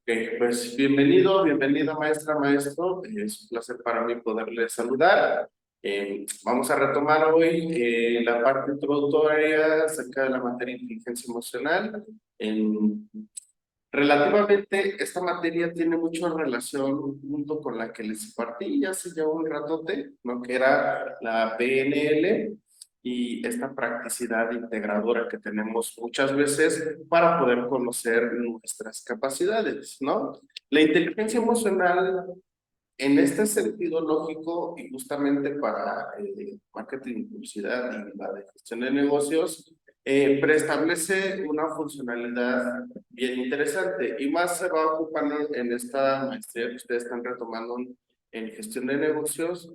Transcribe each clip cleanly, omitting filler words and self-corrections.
Pues bienvenido, bienvenida maestra, maestro. Es un placer para mí poderles saludar. Vamos a retomar hoy la parte introductoria acerca de la materia de inteligencia emocional. Relativamente, esta materia tiene mucha relación junto con la que les impartí ya hace ya un ratote, ¿no? Que era la PNL y esta practicidad integradora que tenemos muchas veces para poder conocer nuestras capacidades, ¿no? La inteligencia emocional en este sentido lógico y justamente para marketing, publicidad y la de gestión de negocios, preestablece una funcionalidad bien interesante y más se va ocupando en esta maestría que ustedes están retomando en gestión de negocios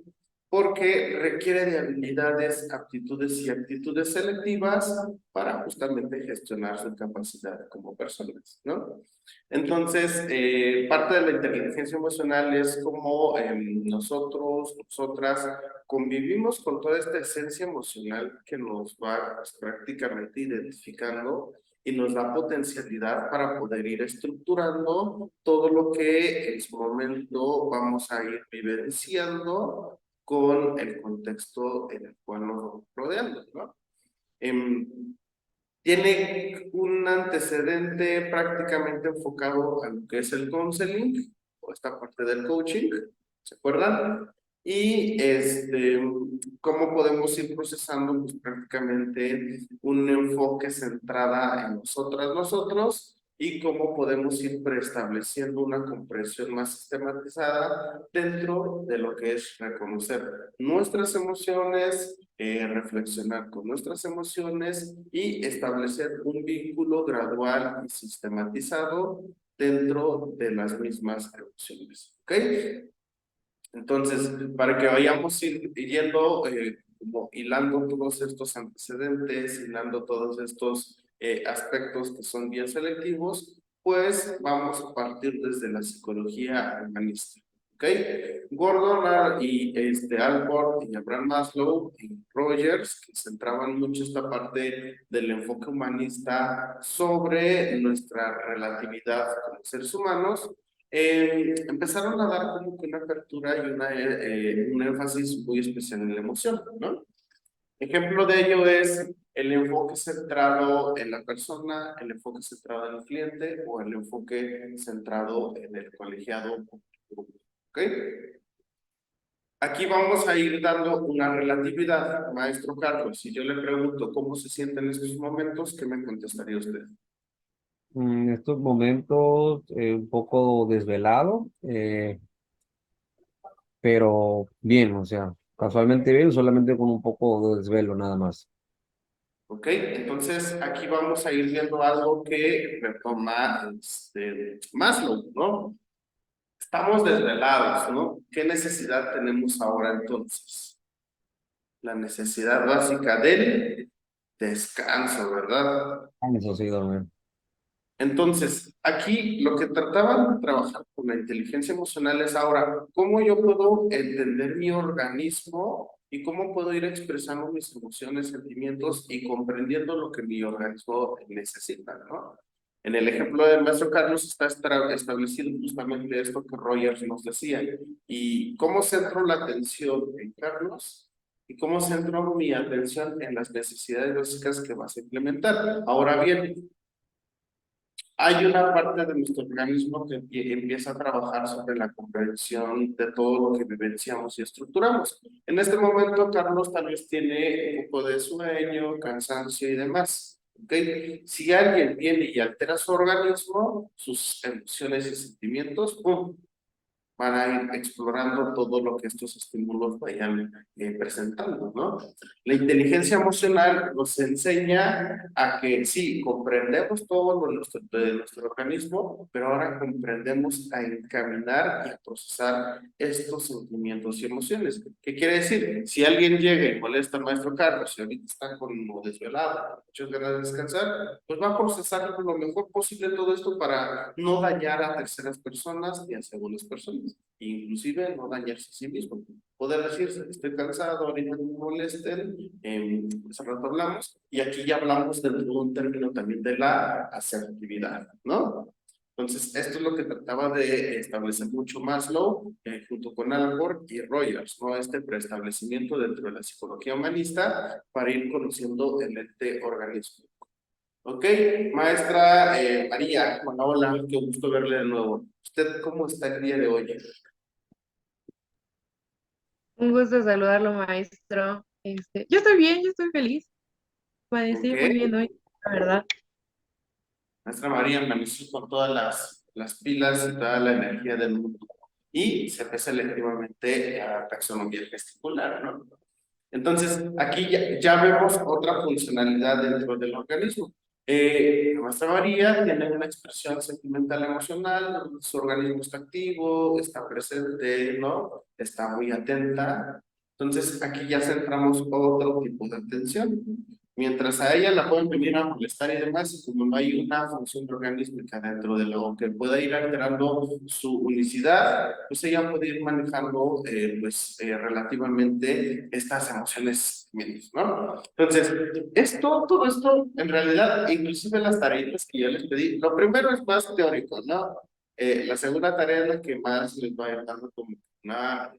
porque requiere de habilidades, aptitudes y actitudes selectivas para justamente gestionar su capacidad como personas, ¿no? Entonces, parte de la inteligencia emocional es como nosotros, nosotras, convivimos con toda esta esencia emocional que nos va pues, prácticamente identificando y nos da potencialidad para poder ir estructurando todo lo que en su momento vamos a ir vivenciando con el contexto en el cual nos rodeamos, ¿no? Tiene un antecedente prácticamente enfocado a lo que es el counseling, o esta parte del coaching, ¿se acuerdan? Y cómo podemos ir procesando pues, prácticamente un enfoque centrada en nosotras, nosotros, y cómo podemos ir preestableciendo una comprensión más sistematizada dentro de lo que es reconocer nuestras emociones, reflexionar con nuestras emociones y establecer un vínculo gradual y sistematizado dentro de las mismas emociones. ¿Ok? Entonces, para que vayamos yendo, como hilando todos estos antecedentes, hilando todos estos aspectos que son bien selectivos, pues vamos a partir desde la psicología humanista. ¿Ok? Gordon y Alport y Abraham Maslow y Rogers, que centraban mucho esta parte del enfoque humanista sobre nuestra relatividad como seres humanos, empezaron a dar como que una apertura y un énfasis muy especial en la emoción, ¿no? Ejemplo de ello es el enfoque centrado en la persona, el enfoque centrado en el cliente o el enfoque centrado en el colegiado. ¿Ok? Aquí vamos a ir dando una relatividad, maestro Carlos. Si yo le pregunto cómo se siente en estos momentos, ¿qué me contestaría usted? En estos momentos un poco desvelado, pero bien, o sea, casualmente bien, solamente con un poco de desvelo nada más. ¿Ok? Entonces, aquí vamos a ir viendo algo que retoma Maslow, ¿no? Estamos desvelados, ¿no? ¿Qué necesidad tenemos ahora entonces? La necesidad básica del descanso, ¿verdad? Ah, eso sí, dormir. Entonces, aquí lo que trataban de trabajar con la inteligencia emocional es ahora, ¿cómo yo puedo entender mi organismo y cómo puedo ir expresando mis emociones, sentimientos y comprendiendo lo que mi organismo necesita, ¿no? En el ejemplo del maestro Carlos está establecido justamente esto que Rogers nos decía. ¿Y cómo centro la atención en Carlos? ¿Y cómo centro mi atención en las necesidades básicas que vas a implementar? Ahora bien, hay una parte de nuestro organismo que empieza a trabajar sobre la comprensión de todo lo que vivenciamos y estructuramos. En este momento, Carlos tal vez tiene un poco de sueño, cansancio y demás. ¿Ok? Si alguien viene y altera su organismo, sus emociones y sentimientos, ¡pum!, van a ir explorando todo lo que estos estímulos vayan presentando, ¿no? La inteligencia emocional nos enseña a que sí, comprendemos todo de nuestro organismo, pero ahora comprendemos a encaminar y a procesar estos sentimientos y emociones. ¿Qué quiere decir? Si alguien llega y molesta al maestro Carlos y ahorita está como desvelado, con muchas ganas de descansar, pues va a procesar lo mejor posible todo esto para no dañar a terceras personas ni a segundas personas, e inclusive no dañarse a sí mismo. Poder decirse, estoy cansado, ahorita no me molesten, hace rato hablamos, y aquí ya hablamos dentro de un término también de la asertividad, ¿no? Entonces, esto es lo que trataba de establecer mucho Maslow, junto con Alport y Rogers, ¿no? Este preestablecimiento dentro de la psicología humanista para ir conociendo el ente organismo. Ok, maestra María, hola, hola, qué gusto verle de nuevo. ¿Usted cómo está el día de hoy? Un gusto saludarlo, maestro. Yo estoy bien, yo estoy feliz. Ok, Amanecí muy bien hoy, la verdad. maestra María amaneció con todas las pilas y toda la energía del mundo. Y se ve selectivamente a taxonomía gesticular, ¿no? Entonces, aquí ya vemos otra funcionalidad dentro del organismo. Nuestra María tiene una expresión sentimental emocional, su organismo está activo, está presente, ¿no? Está muy atenta. Entonces, aquí ya centramos otro tipo de atención. Mientras a ella la pueden venir a molestar y demás, y como no hay una función organística dentro de lo que pueda ir alterando su unicidad, pues ella puede ir manejando relativamente estas emociones menos, ¿no? Entonces, todo esto, en realidad, inclusive las tareas que yo les pedí, lo primero es más teórico, ¿no? La segunda tarea es la que más les va a ir dando una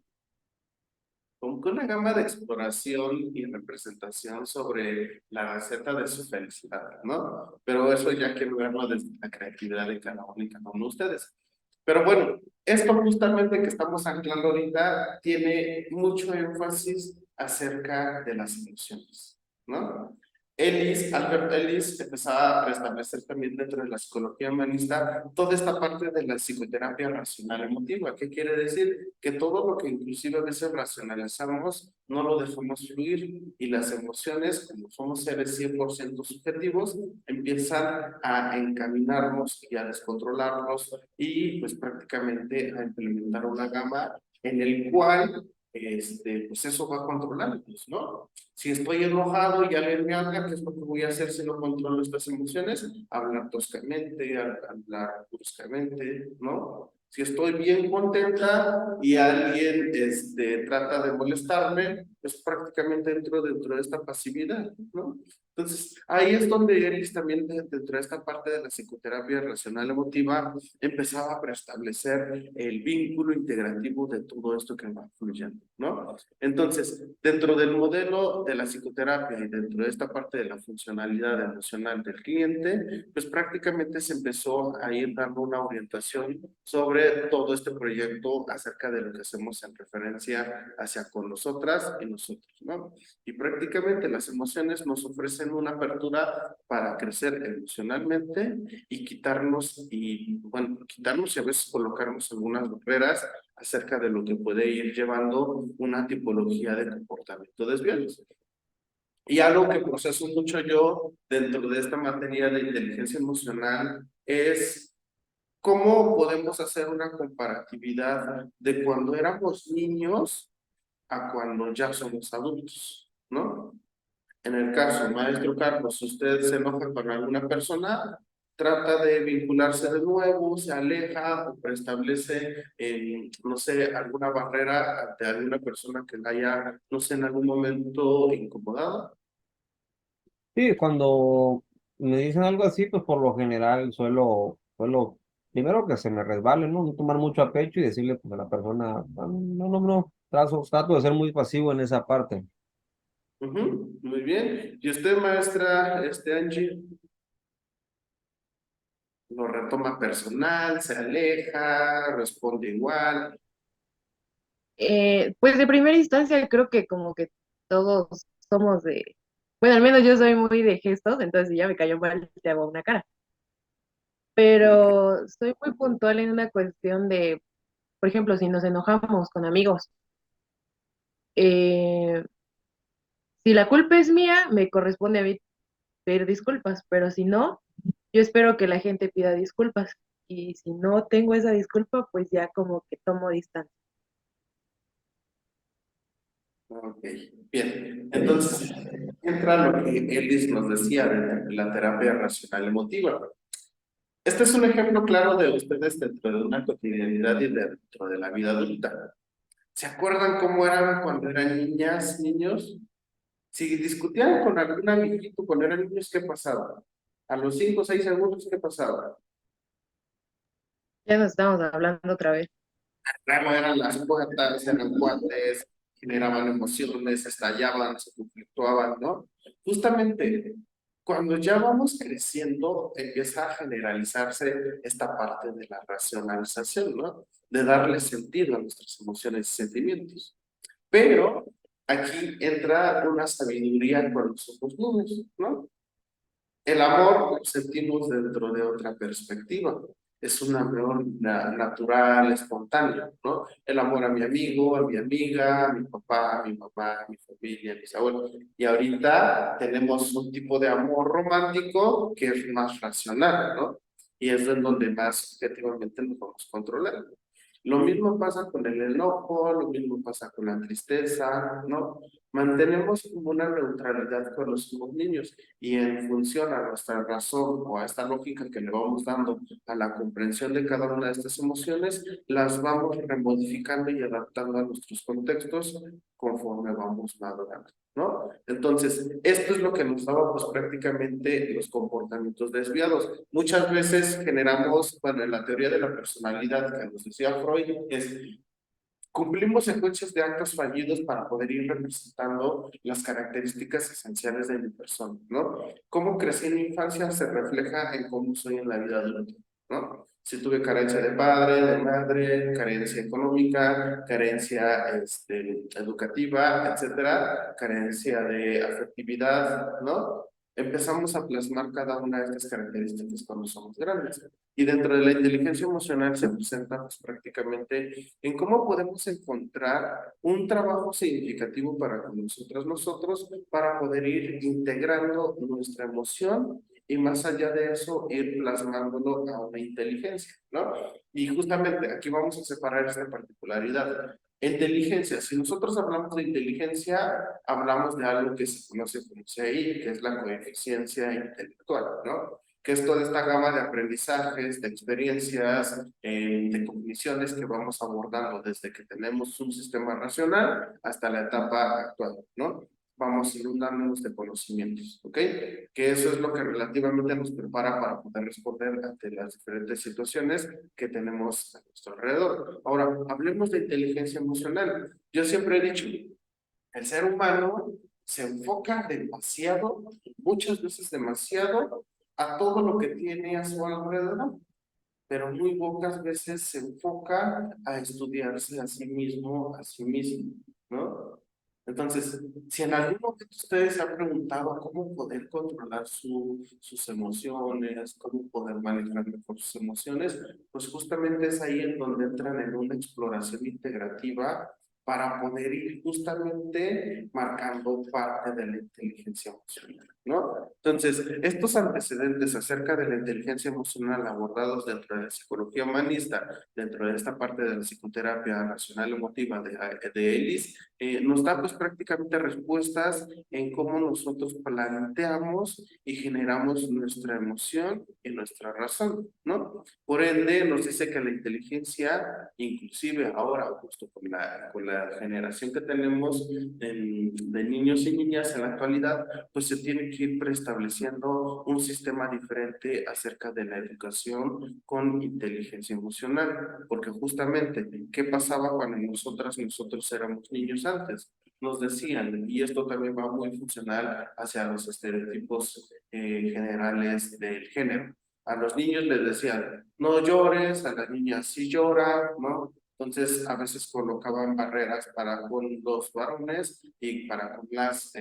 como que una gama de exploración y representación sobre la receta de su felicidad, ¿no? Pero eso ya quiero verlo desde la creatividad de cada uno y cada uno de ustedes. Pero bueno, esto justamente que estamos anclando ahorita tiene mucho énfasis acerca de las emociones, ¿no? Albert Ellis empezaba a restablecer también dentro de la psicología humanista toda esta parte de la psicoterapia racional emotiva. ¿Qué quiere decir? Que todo lo que inclusive a veces racionalizamos no lo dejamos fluir y las emociones, como somos seres 100% subjetivos, empiezan a encaminarnos y a descontrolarnos y pues prácticamente a implementar una gama en el cual pues eso va controlándonos, ¿no? Si estoy enojado y alguien me habla, ¿qué es lo que voy a hacer si no controlo estas emociones? Hablar toscamente, hablar bruscamente, ¿no? Si estoy bien contenta y alguien trata de molestarme, pues prácticamente entro dentro de esta pasividad, ¿no? Entonces, ahí es donde Eris también, dentro de esta parte de la psicoterapia racional emotiva, empezaba a preestablecer el vínculo integrativo de todo esto que va fluyendo, ¿no? Entonces, dentro del modelo de la psicoterapia y dentro de esta parte de la funcionalidad emocional del cliente, pues prácticamente se empezó a ir dando una orientación sobre todo este proyecto acerca de lo que hacemos en referencia hacia con nosotras y nosotros, ¿no? Y prácticamente las emociones nos ofrecen una apertura para crecer emocionalmente y quitarnos y a veces colocarnos algunas barreras acerca de lo que puede ir llevando una tipología de comportamiento desviado. Y algo que proceso mucho yo dentro de esta materia de inteligencia emocional es cómo podemos hacer una comparatividad de cuando éramos niños a cuando ya somos adultos, ¿no? En el caso, maestro Carlos, usted se enoja con alguna persona, trata de vincularse de nuevo, se aleja o preestablece, no sé, alguna barrera ante alguna persona que la haya, no sé, en algún momento incomodado. Sí, cuando me dicen algo así, pues por lo general suelo, primero que se me resbale, ¿no? No tomar mucho a pecho y decirle pues, a la persona, no, trato de ser muy pasivo en esa parte. Ujú, muy bien. ¿Y usted, maestra, Angie, lo retoma personal, se aleja, responde igual? Pues de primera instancia creo que como que todos somos bueno, al menos yo soy muy de gestos, entonces si ya me cayó mal, te hago una cara. Ok. Pero soy muy puntual en una cuestión de, por ejemplo, si nos enojamos con amigos, eh, si la culpa es mía, me corresponde a mí pedir disculpas, pero si no, yo espero que la gente pida disculpas. Y si no tengo esa disculpa, pues ya como que tomo distancia. Ok, bien. Entonces, entra lo que Ellis nos decía de la terapia racional emotiva. Este es un ejemplo claro de ustedes dentro de una cotidianidad y dentro de la vida adulta. ¿Se acuerdan cómo eran cuando eran niñas, niños? Si discutían con algún amiguito cuando eran niños, ¿qué pasaba? A los 5 o 6 segundos, ¿qué pasaba? Ya nos estamos hablando otra vez. Luego eran las puertas, eran cuates, generaban emociones, estallaban, se conflictuaban, ¿no? Justamente, cuando ya vamos creciendo, empieza a generalizarse esta parte de la racionalización, ¿no? De darle sentido a nuestras emociones y sentimientos. Pero aquí entra una sabiduría cuando somos niños, ¿no? El amor lo sentimos dentro de otra perspectiva. Es un amor natural, espontáneo, ¿no? El amor a mi amigo, a mi amiga, a mi papá, a mi mamá, a mi familia, a mis abuelos. Y ahorita tenemos un tipo de amor romántico que es más racional, ¿no? Y es en donde más objetivamente nos vamos controlando. Lo mismo pasa con el enojo, lo mismo pasa con la tristeza, ¿no? Mantenemos como una neutralidad cuando somos niños y en función a nuestra razón o a esta lógica que le vamos dando a la comprensión de cada una de estas emociones, las vamos remodificando y adaptando a nuestros contextos conforme vamos madurando, ¿no? Entonces, esto es lo que nos daba pues prácticamente los comportamientos desviados. Muchas veces generamos, bueno, en la teoría de la personalidad que nos decía Freud, es cumplimos secuencias de actos fallidos para poder ir representando las características esenciales de mi persona, ¿no? Cómo crecí en mi infancia se refleja en cómo soy en la vida adulta, ¿no? Si tuve carencia de padre, de madre, carencia económica, carencia educativa, etcétera, carencia de afectividad, ¿no? Empezamos a plasmar cada una de estas características cuando somos grandes. Y dentro de la inteligencia emocional se presenta pues, prácticamente en cómo podemos encontrar un trabajo significativo para con nosotros, para poder ir integrando nuestra emoción y más allá de eso, ir plasmándolo a una inteligencia, ¿no? Y justamente aquí vamos a separar esta particularidad. Inteligencia, si nosotros hablamos de inteligencia, hablamos de algo que se conoce como CI, que es la coeficiencia intelectual, ¿no? Que es toda esta gama de aprendizajes, de experiencias, de cogniciones que vamos abordando desde que tenemos un sistema racional hasta la etapa actual, ¿no? Vamos inundándonos de conocimientos, ¿ok? Que eso es lo que relativamente nos prepara para poder responder ante las diferentes situaciones que tenemos a nuestro alrededor. Ahora, hablemos de inteligencia emocional. Yo siempre he dicho, el ser humano se enfoca demasiado, muchas veces demasiado, a todo lo que tiene a su alrededor, pero muy pocas veces se enfoca a estudiarse a sí mismo, ¿no? Entonces, si en algún momento ustedes se han preguntado cómo poder controlar sus emociones, cómo poder manejar mejor sus emociones, pues justamente es ahí en donde entran en una exploración integrativa para poder ir justamente marcando parte de la inteligencia emocional, ¿no? Entonces, estos antecedentes acerca de la inteligencia emocional abordados dentro de la psicología humanista, dentro de esta parte de la psicoterapia racional emotiva de Ellis, nos da pues prácticamente respuestas en cómo nosotros planteamos y generamos nuestra emoción y nuestra razón, ¿no? Por ende, nos dice que la inteligencia, inclusive ahora, justo con la generación que tenemos de niños y niñas en la actualidad, pues se tiene que ir preestableciendo un sistema diferente acerca de la educación con inteligencia emocional, porque justamente, ¿qué pasaba cuando nosotros éramos niños antes? Nos decían, y esto también va muy funcional hacia los estereotipos generales del género. A los niños les decían, no llores, a las niñas sí llora, ¿no? Entonces, a veces colocaban barreras para con los varones y para con las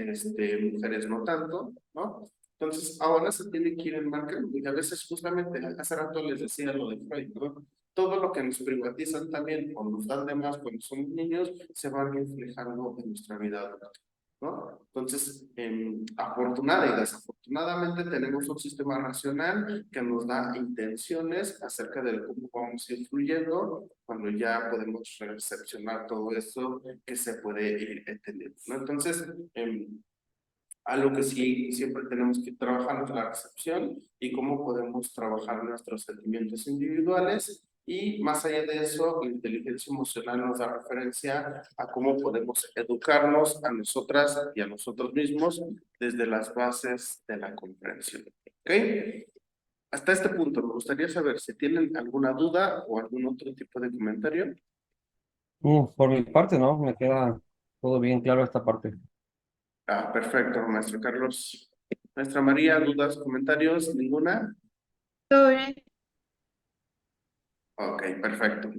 mujeres no tanto, ¿no? Entonces, ahora se tiene que ir enmarcando y a veces justamente, hace rato les decía lo de Freud, ¿no? Todo lo que nos privatizan también o nos dan de más cuando somos niños se va reflejando en nuestra vida adulta, ¿no? Entonces, afortunada y desafortunadamente tenemos un sistema racional que nos da intenciones acerca de cómo vamos a ir fluyendo cuando ya podemos recepcionar todo esto que se puede ir entendiendo, ¿no? Entonces, algo que sí siempre tenemos que trabajar es la recepción y cómo podemos trabajar nuestros sentimientos individuales y más allá de eso, la inteligencia emocional nos da referencia a cómo podemos educarnos a nosotras y a nosotros mismos desde las bases de la comprensión. ¿Ok? Hasta este punto me gustaría saber si tienen alguna duda o algún otro tipo de comentario. Por mi parte, ¿no? Me queda todo bien claro esta parte. Ah, perfecto, maestro Carlos. Maestra María, ¿dudas, comentarios? ¿Ninguna? Todo bien. Ok, perfecto.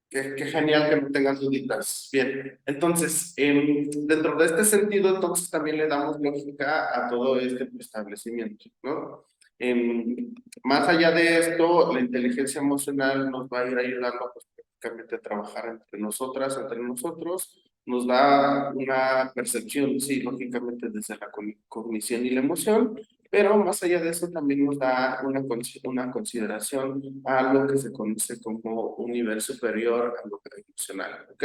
Qué genial que no tengas duditas. Bien, entonces, dentro de este sentido, entonces también le damos lógica a todo este establecimiento, ¿no? Más allá de esto, la inteligencia emocional nos va a ir ayudando pues, prácticamente a trabajar entre nosotras, entre nosotros, nos da una percepción, sí, lógicamente desde la cognición y la emoción, pero más allá de eso también nos da una consideración a lo que se conoce como un nivel superior a lo emocional, ¿ok?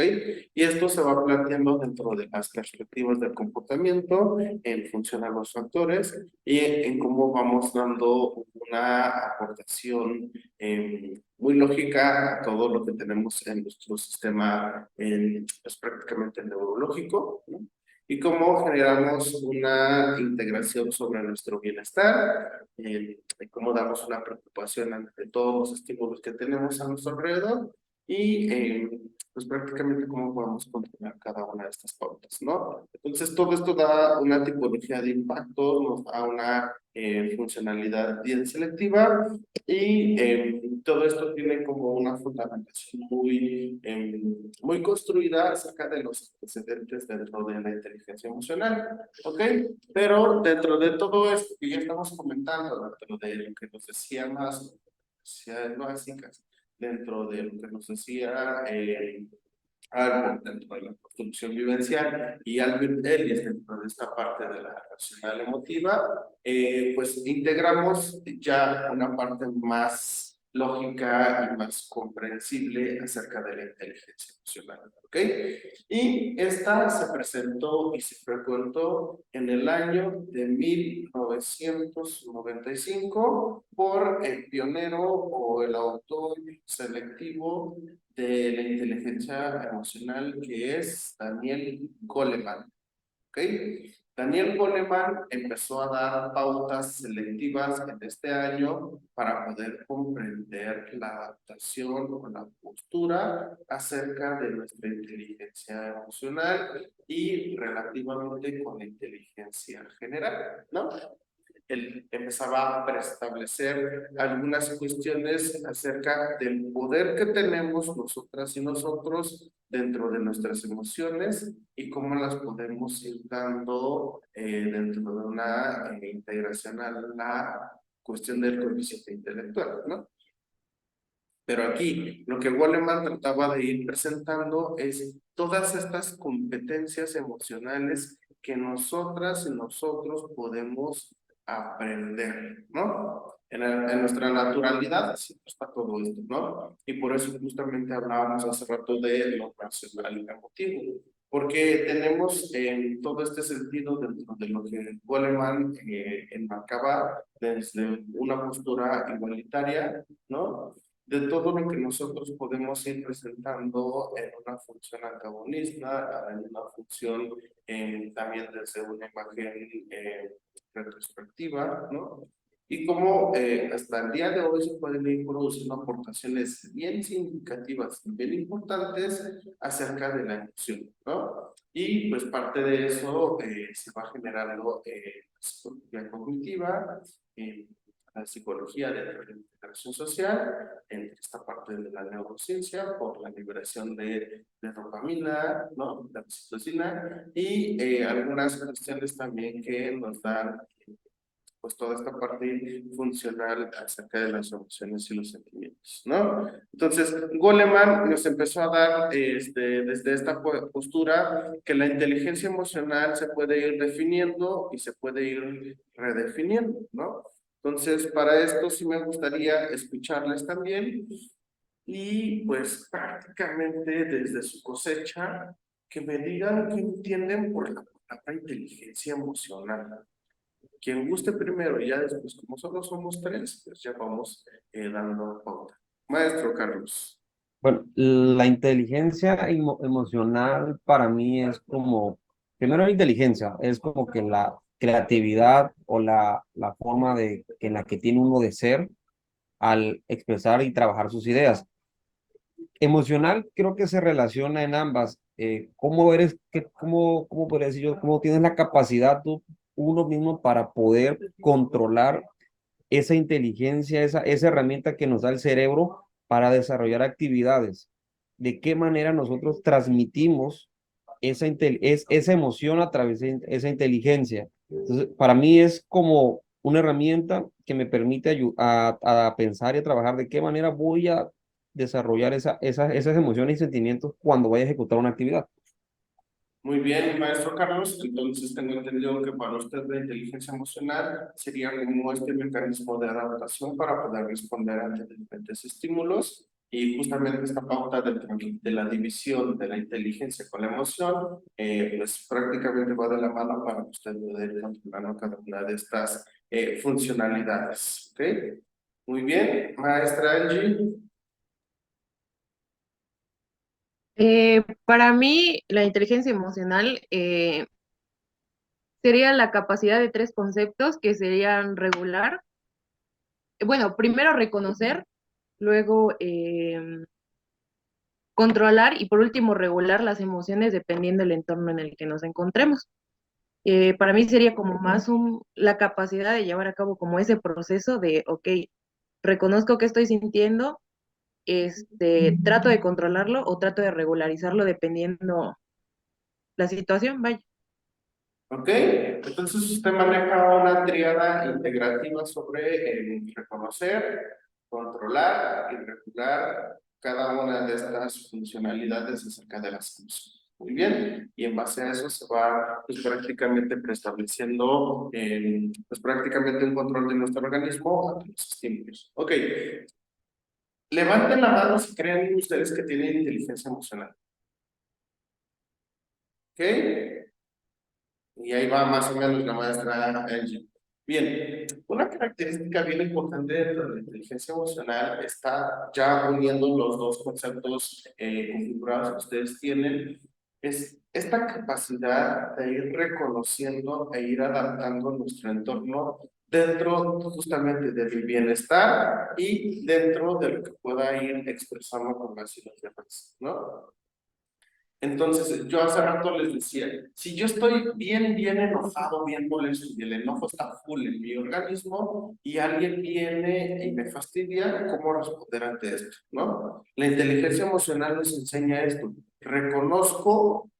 Y esto se va planteando dentro de las perspectivas del comportamiento en función a los factores y en cómo vamos dando una aportación muy lógica a todo lo que tenemos en nuestro sistema pues, prácticamente neurológico, ¿no? Y cómo generamos una integración sobre nuestro bienestar, y cómo damos una preocupación ante todos los estímulos que tenemos a nuestro alrededor y pues prácticamente cómo podemos controlar cada una de estas pautas, ¿no? Entonces todo esto da una tipología de impacto, nos da una funcionalidad bien selectiva y todo esto tiene como una fundamentación muy construida acerca de los antecedentes dentro de la inteligencia emocional, ¿ok? Pero dentro de todo esto que ya estamos comentando, dentro de lo que nos decía más, necesidades básicas, dentro de lo que nos decía algo dentro de la construcción vivencial y Albert Ellis dentro de esta parte de la racional emotiva, pues integramos ya una parte más lógica y más comprensible acerca de la inteligencia emocional, ¿ok? Y esta se presentó y se frecuentó en el año de 1995 por el pionero o el autor selectivo de la inteligencia emocional que es Daniel Goleman, ¿ok? Daniel Goleman empezó a dar pautas selectivas en este año para poder comprender la adaptación o la postura acerca de nuestra inteligencia emocional y relativamente con la inteligencia general, ¿no? Él empezaba a preestablecer algunas cuestiones acerca del poder que tenemos nosotras y nosotros dentro de nuestras emociones y cómo las podemos ir dando dentro de una integración a la cuestión del coeficiente intelectual, ¿no? Pero aquí lo que Goleman trataba de ir presentando es todas estas competencias emocionales que nosotras y nosotros podemos aprender, ¿no? En nuestra naturalidad siempre está todo esto, ¿no? Y por eso justamente hablábamos hace rato de lo racional y lo emotivo, porque tenemos en todo este sentido dentro de lo que Goleman enmarcaba desde una postura igualitaria, ¿no? De todo lo que nosotros podemos ir presentando en una función antagonista, en una función también desde una imagen retrospectiva, ¿no? Y cómo hasta el día de hoy se pueden ir produciendo aportaciones bien significativas, bien importantes acerca de la emoción, ¿no? Y pues parte de eso se va generando psicología cognitiva, la psicología de la integración social, en esta parte de la neurociencia, por la liberación de dopamina, ¿no? De oxitocina, y algunas cuestiones también que nos dan pues toda esta parte funcional acerca de las emociones y los sentimientos, ¿no? Entonces, Goleman nos empezó a dar desde esta postura que la inteligencia emocional se puede ir definiendo y se puede ir redefiniendo, ¿no? Entonces, para esto sí me gustaría escucharles también y pues prácticamente desde su cosecha que me digan qué entienden por la palabra inteligencia emocional. Quien guste primero y ya después, como solo somos tres, pues ya vamos dando pauta. Maestro Carlos. Bueno, la inteligencia emocional para mí es como, primero la inteligencia, es como que la creatividad o la forma en la que tiene uno de ser al expresar y trabajar sus ideas. Emocional creo que se relaciona en ambas. ¿Cómo eres, cómo podría decir yo, cómo tienes la capacidad tú, uno mismo para poder controlar esa inteligencia, esa herramienta que nos da el cerebro para desarrollar actividades? ¿De qué manera nosotros transmitimos esa emoción a través de esa inteligencia? Entonces, para mí es como una herramienta que me permite a pensar y a trabajar de qué manera voy a desarrollar esas emociones y sentimientos cuando vaya a ejecutar una actividad. Muy bien, maestro Carlos. Entonces tengo entendido que para usted la inteligencia emocional sería como este mecanismo de adaptación para poder responder ante diferentes estímulos. Y justamente esta pauta de la división de la inteligencia con la emoción, pues prácticamente va de la mano para que usted poder controlar cada una de estas funcionalidades. ¿Ok? Muy bien, maestra Angie. Para mí, la inteligencia emocional sería la capacidad de tres conceptos que serían regular. Bueno, primero reconocer, luego controlar y por último regular las emociones dependiendo del entorno en el que nos encontremos. Para mí sería como más la capacidad de llevar a cabo como ese proceso de, ok, reconozco que estoy sintiendo, trato de controlarlo o trato de regularizarlo dependiendo la situación, vaya. ¿Ok? Entonces usted maneja una tríada integrativa sobre el reconocer, controlar y regular cada una de estas funcionalidades acerca de las emociones. Muy bien, y en base a eso se va pues, prácticamente preestableciendo pues, prácticamente un control de nuestro organismo ante los estímulos. Ok, levanten la mano si creen ustedes que tienen inteligencia emocional. ¿Ok? Y ahí va más o menos la maestra Angie. Bien, una característica bien importante dentro de la inteligencia emocional está ya uniendo los dos conceptos configurados que ustedes tienen, es esta capacidad de ir reconociendo e ir adaptando nuestro entorno dentro justamente del bienestar y dentro de lo que pueda ir expresando con las demás, ¿no? Entonces, yo hace rato les decía, si yo estoy bien enojado, bien molesto y el enojo está full en mi organismo y alguien viene y me fastidia, ¿cómo responder ante esto? ¿No? La inteligencia emocional nos enseña esto. Reconozco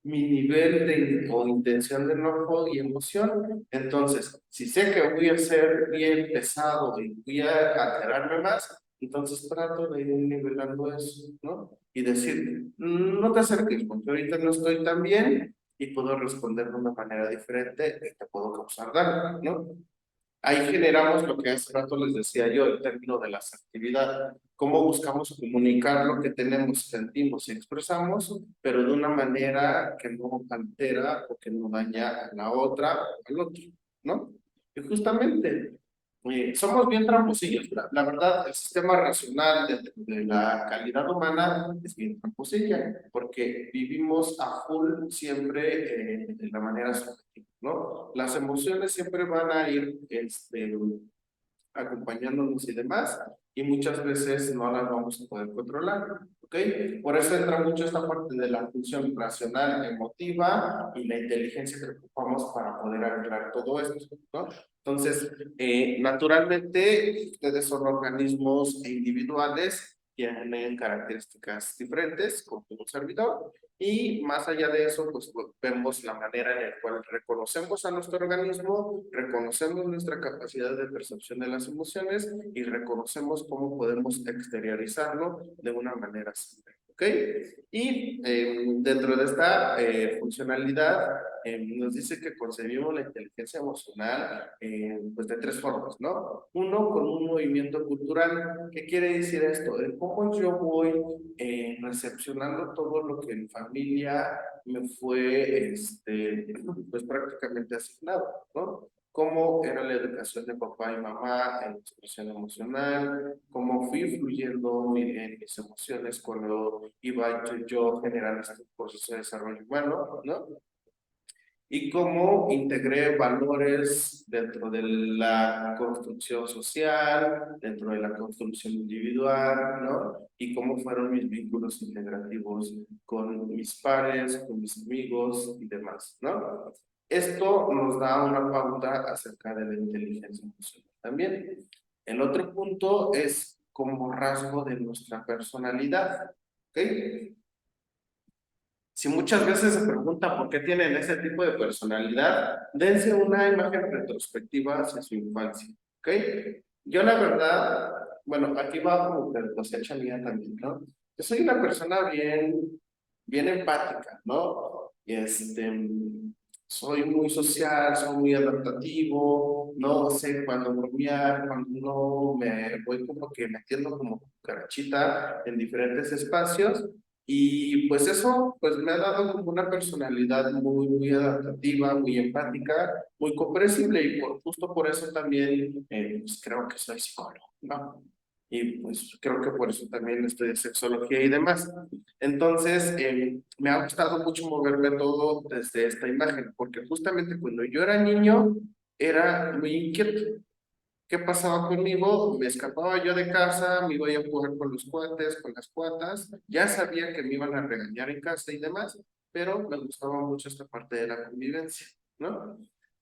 mi nivel o intención de enojo y emoción. Entonces, si sé que voy a ser bien pesado y voy a alterarme más, entonces trato de ir nivelando eso, ¿no? Y decir, no te acerques, porque ahorita no estoy tan bien y puedo responder de una manera diferente y te puedo causar daño, ¿no? Ahí generamos lo que hace rato les decía yo, el término de la asertividad. Cómo buscamos comunicar lo que tenemos, sentimos y expresamos, pero de una manera que no altera o que no daña a la otra o al otro, ¿no? Y justamente somos bien tramposillos. La verdad, el sistema racional de la calidad humana es bien tramposilla, porque vivimos a full siempre de la manera subjetiva, ¿no? Las emociones siempre van a ir acompañándonos y demás, y muchas veces no las vamos a poder controlar, ¿ok? Por eso entra mucho esta parte de la función racional, emotiva y la inteligencia que ocupamos para poder arreglar todo esto, ¿no? Entonces, naturalmente, ustedes son organismos individuales, tienen características diferentes, como un servidor, y más allá de eso, pues vemos la manera en la cual reconocemos a nuestro organismo, reconocemos nuestra capacidad de percepción de las emociones y reconocemos cómo podemos exteriorizarlo de una manera simple. ¿Ok? Y dentro de esta funcionalidad nos dice que concebimos la inteligencia emocional pues de tres formas, ¿no? Uno, con un movimiento cultural. ¿Qué quiere decir esto? De cómo yo voy recepcionando todo lo que en familia me fue pues prácticamente asignado, ¿no? Cómo era la educación de papá y mamá en la expresión emocional, cómo fui fluyendo en mis emociones cuando iba yo generando este proceso de desarrollo humano, ¿no? y cómo integré valores dentro de la construcción social, dentro de la construcción individual, ¿no? Y cómo fueron mis vínculos integrativos con mis pares, con mis amigos y demás, ¿no? Esto nos da una pauta acerca de la inteligencia emocional también. El otro punto es como rasgo de nuestra personalidad, ¿ok? Si muchas veces se pregunta por qué tienen ese tipo de personalidad, dense una imagen retrospectiva hacia su infancia, ¿ok? Yo la verdad, bueno, aquí va como que cosecha mía también, ¿no? Yo soy una persona bien empática, ¿no? Y soy muy social, soy muy adaptativo, no sé cuándo bromear, cuando no me voy como que metiendo como cucarachita en diferentes espacios. Y pues eso, pues me ha dado como una personalidad muy adaptativa, muy empática, muy comprensible y justo por eso también pues creo que soy psicólogo, ¿no? Y pues creo que por eso también estudio sexología y demás. Entonces, me ha gustado mucho moverme todo desde esta imagen, porque justamente cuando yo era niño era muy inquieto. ¿Qué pasaba conmigo? Me escapaba yo de casa, me iba a jugar con los cuates, con las cuatas, ya sabía que me iban a regañar en casa y demás, pero me gustaba mucho esta parte de la convivencia, ¿no?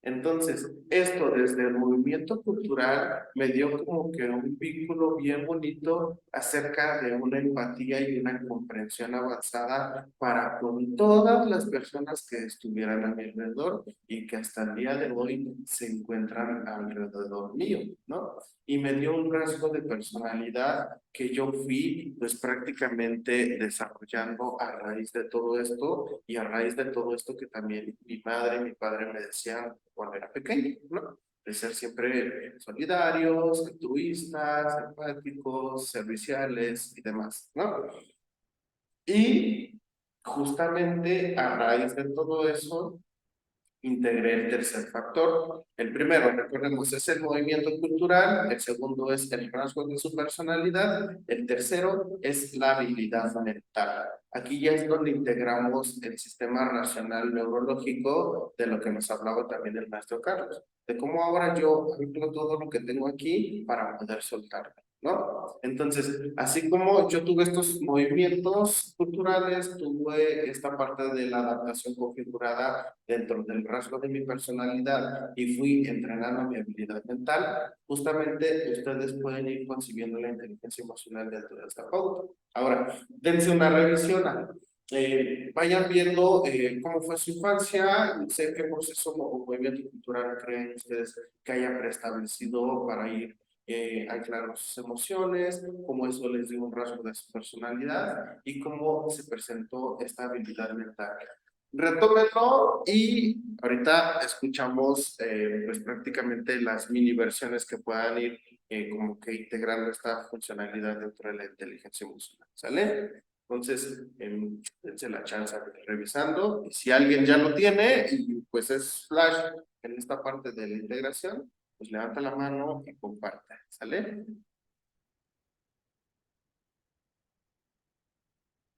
Entonces, esto desde el movimiento cultural me dio como que un vínculo bien bonito acerca de una empatía y una comprensión avanzada para con todas las personas que estuvieran a mi alrededor y que hasta el día de hoy se encuentran alrededor mío, ¿no? Y me dio un rasgo de personalidad que yo fui pues prácticamente desarrollando a raíz de todo esto y a raíz de todo esto que también mi madre y mi padre me decían cuando era pequeño, ¿no? De ser siempre solidarios, altruistas, empáticos, serviciales y demás, ¿no? Y justamente a raíz de todo eso, integré el tercer factor. El primero, recordemos, es el movimiento cultural, el segundo es el rasgo de su personalidad, el tercero es la habilidad mental. Aquí ya es donde integramos el sistema racional neurológico de lo que nos hablaba también el maestro Carlos, de cómo ahora yo anclo todo lo que tengo aquí para poder soltarlo, ¿no? Entonces, así como yo tuve estos movimientos culturales, tuve esta parte de la adaptación configurada dentro del rasgo de mi personalidad y fui entrenando mi habilidad mental, justamente ustedes pueden ir concibiendo la inteligencia emocional dentro de esta pauta. Ahora, dense una revisión. Vayan viendo cómo fue su infancia, sé qué proceso o movimiento cultural creen ustedes que haya preestablecido para ir aclarar sus emociones, cómo eso les dio un rasgo de su personalidad y cómo se presentó esta habilidad mental. Retómenlo y ahorita escuchamos pues prácticamente las mini versiones que puedan ir como que integrando esta funcionalidad dentro de la inteligencia emocional, ¿sale? Entonces, dense la chance de ir revisando y si alguien ya lo tiene y pues es flash en esta parte de la integración, pues levanta la mano y comparte, ¿sale?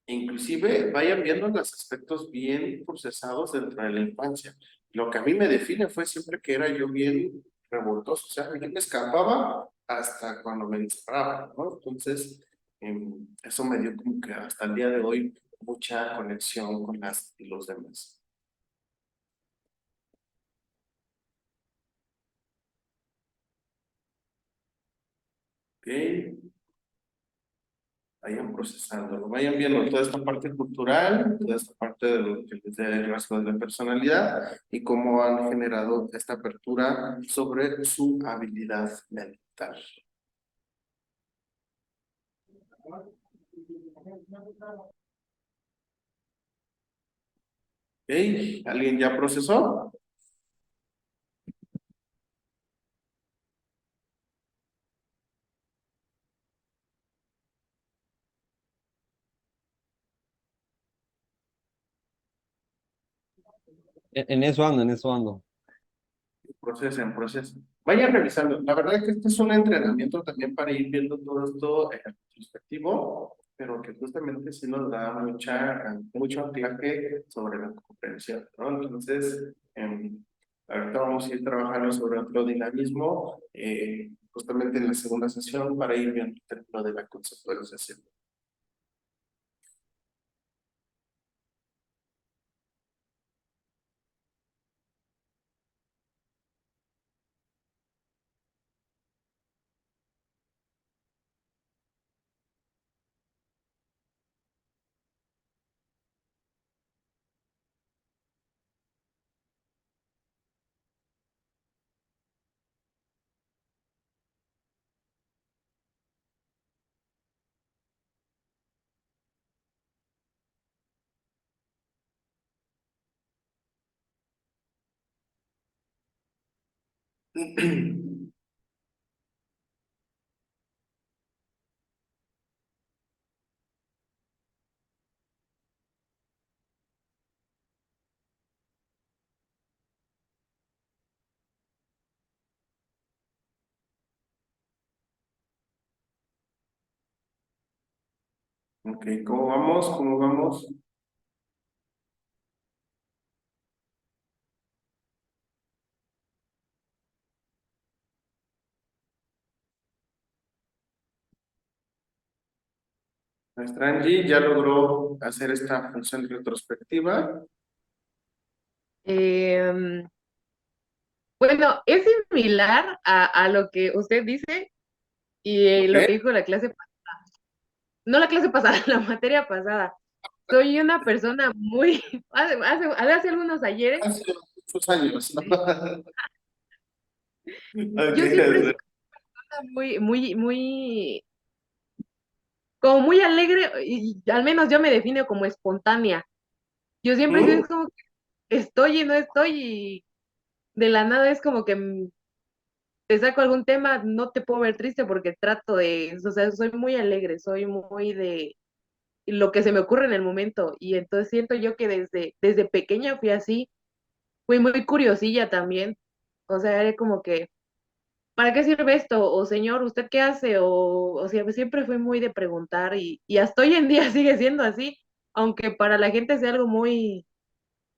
Inclusive vayan viendo los aspectos bien procesados dentro de la infancia. Lo que a mí me define fue siempre que era yo bien revoltoso, o sea, yo me escapaba hasta cuando me encerraba, ¿no? Entonces, eso me dio como que hasta el día de hoy mucha conexión con las y los demás. ¿Ok? Vayan procesándolo, vayan viendo toda esta parte cultural, toda esta parte de lo que les da el rasgo de la personalidad y cómo han generado esta apertura sobre su habilidad mental. ¿Ok? ¿Alguien ya procesó? En eso ando, en eso ando. Procesen, procesen. Vayan revisando. La verdad es que este es un entrenamiento también para ir viendo todo esto en perspectivo, pero que justamente sí nos da mucho anclaje sobre la comprensión, ¿no? Entonces, Em, Ahorita vamos a ir trabajando sobre otro dinamismo, justamente en la segunda sesión para ir viendo el término de la conceptualización. Ok, ¿cómo vamos? ¿Cómo vamos? Nuestra Angie ya logró hacer esta función retrospectiva. Em, bueno, es similar a lo que usted dice y Ok, lo que dijo la clase, no la clase pasada, la materia pasada. Soy una persona muy, hace algunos ayeres, hace muchos años, ¿no? sí, Ok, yo siempre he sido muy, muy, muy, como muy alegre, y al menos yo me defino como espontánea. Yo siempre he sido ¿Mm? como que estoy y no estoy, y de la nada es como que te saco algún tema, no te puedo ver triste porque trato de, o sea, soy muy alegre, soy muy de lo que se me ocurre en el momento. Y entonces siento yo que desde pequeña fui así, fui muy curiosilla también. O sea, era como que, ¿para qué sirve esto? O señor, ¿usted qué hace? O sea, siempre fui muy de preguntar y hasta hoy en día sigue siendo así, aunque para la gente sea algo muy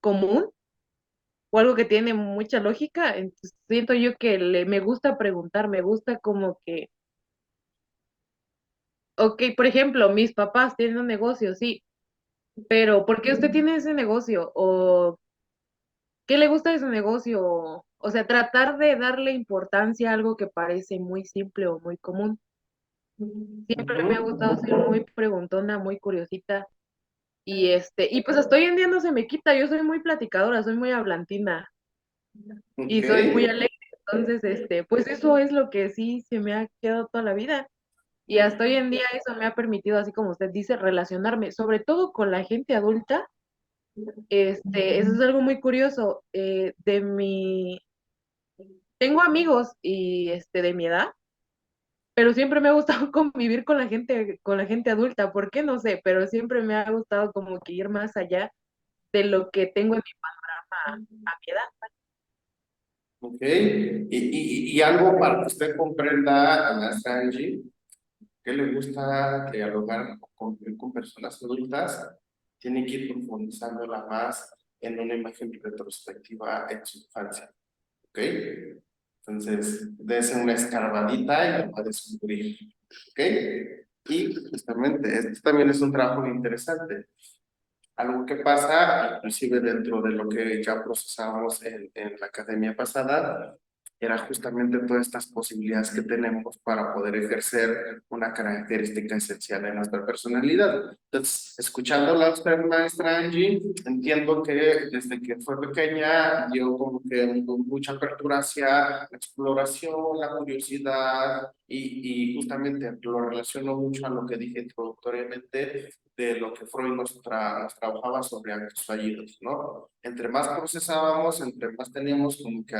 común o algo que tiene mucha lógica, entonces siento yo que me gusta preguntar, me gusta como que, ok, por ejemplo, mis papás tienen un negocio, sí, pero ¿por qué usted tiene ese negocio? ¿O qué le gusta de su negocio? O sea, tratar de darle importancia a algo que parece muy simple o muy común. Siempre me ha gustado ser muy preguntona, muy curiosita. Y pues hasta hoy en día no se me quita. Yo soy muy platicadora, soy muy hablantina Ok, y soy muy alegre. Entonces, pues eso es lo que sí se me ha quedado toda la vida. Y hasta hoy en día eso me ha permitido, así como usted dice, relacionarme, sobre todo con la gente adulta. Eso es algo muy curioso. Tengo amigos de mi edad, pero siempre me ha gustado convivir con la gente adulta. ¿Por qué? No sé, pero siempre me ha gustado como que ir más allá de lo que tengo en mi panorama a mi edad. ok. Y algo para que usted comprenda a la Angie, que le gusta dialogar con personas adultas, tiene que ir profundizándola más en una imagen retrospectiva en su infancia, ¿ok? Entonces, dése una escarbadita y lo va a descubrir, ¿ok? Y justamente, este también es un trabajo interesante. Algo que pasa, inclusive dentro de lo que ya procesábamos en la academia pasada, era justamente todas estas posibilidades que tenemos para poder ejercer una característica esencial en nuestra personalidad. Entonces, escuchándola a usted, maestra Angie, entiendo que desde que fue pequeña dio como que mucha apertura hacia la exploración, la curiosidad y justamente lo relaciono mucho a lo que dije introductoriamente de lo que Freud nos trabajaba sobre actos fallidos, ¿no? Entre más procesábamos, entre más teníamos como que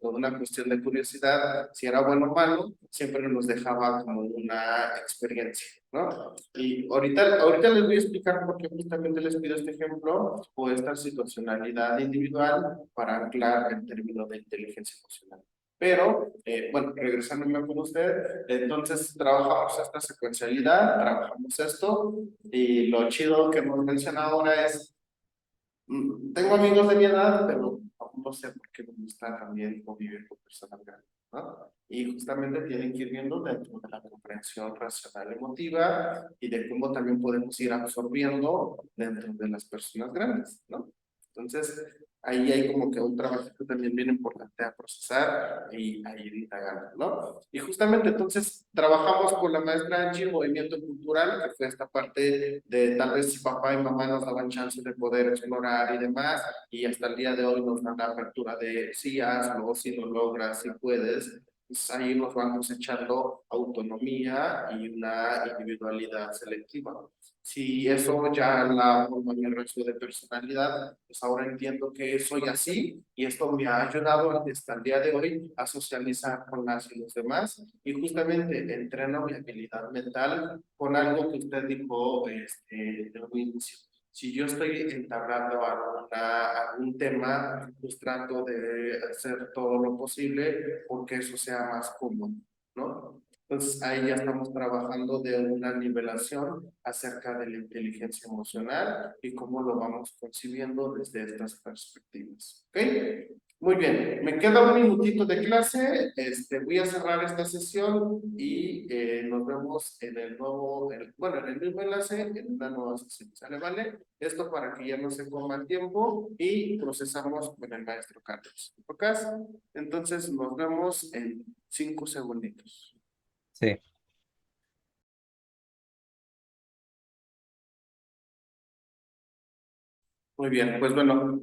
una cuestión de curiosidad, si era bueno o malo, siempre nos dejaba como una experiencia, ¿no? Y ahorita les voy a explicar por qué justamente les pido este ejemplo o esta situacionalidad individual para anclar el término de inteligencia emocional. Pero, bueno, regresándome con usted, entonces trabajamos esta secuencialidad, trabajamos esto, y lo chido que nos menciona ahora es, tengo amigos de mi edad, pero no sé por qué me gusta también convivir con personas grandes, ¿no? Y justamente tienen que ir viendo dentro de la comprensión racional emotiva y de cómo también podemos ir absorbiendo dentro de las personas grandes, ¿no? Entonces, ahí hay como que un trabajo también bien importante a procesar y a ir indagando, ¿no? Y justamente entonces trabajamos con la maestra Angie movimiento cultural, que fue esta parte de tal vez si papá y mamá nos daban chance de poder explorar y demás, y hasta el día de hoy nos dan la apertura de si hazlo, si lo logras, si puedes, pues ahí nos vamos echando autonomía y una individualidad selectiva. Si eso ya la forma mi resto de personalidad, pues ahora entiendo que soy así y esto me ha ayudado hasta el día de hoy a socializar con las y los demás y justamente entreno mi habilidad mental con algo que usted dijo de un inicio. Si yo estoy entablando algún tema, pues trato de hacer todo lo posible porque eso sea más cómodo, ¿no? Entonces ahí ya estamos trabajando de una nivelación acerca de la inteligencia emocional y cómo lo vamos concibiendo desde estas perspectivas. ¿Ok? Muy bien, me queda un minutito de clase, voy a cerrar esta sesión y nos vemos en el nuevo, bueno, en el mismo enlace, en una nueva sesión. ¿Sale, vale? Esto para que ya no se coma el tiempo y procesamos con el maestro Carlos. ¿Ok? Entonces nos vemos en 5 segunditos. Sí. Muy bien, pues bueno,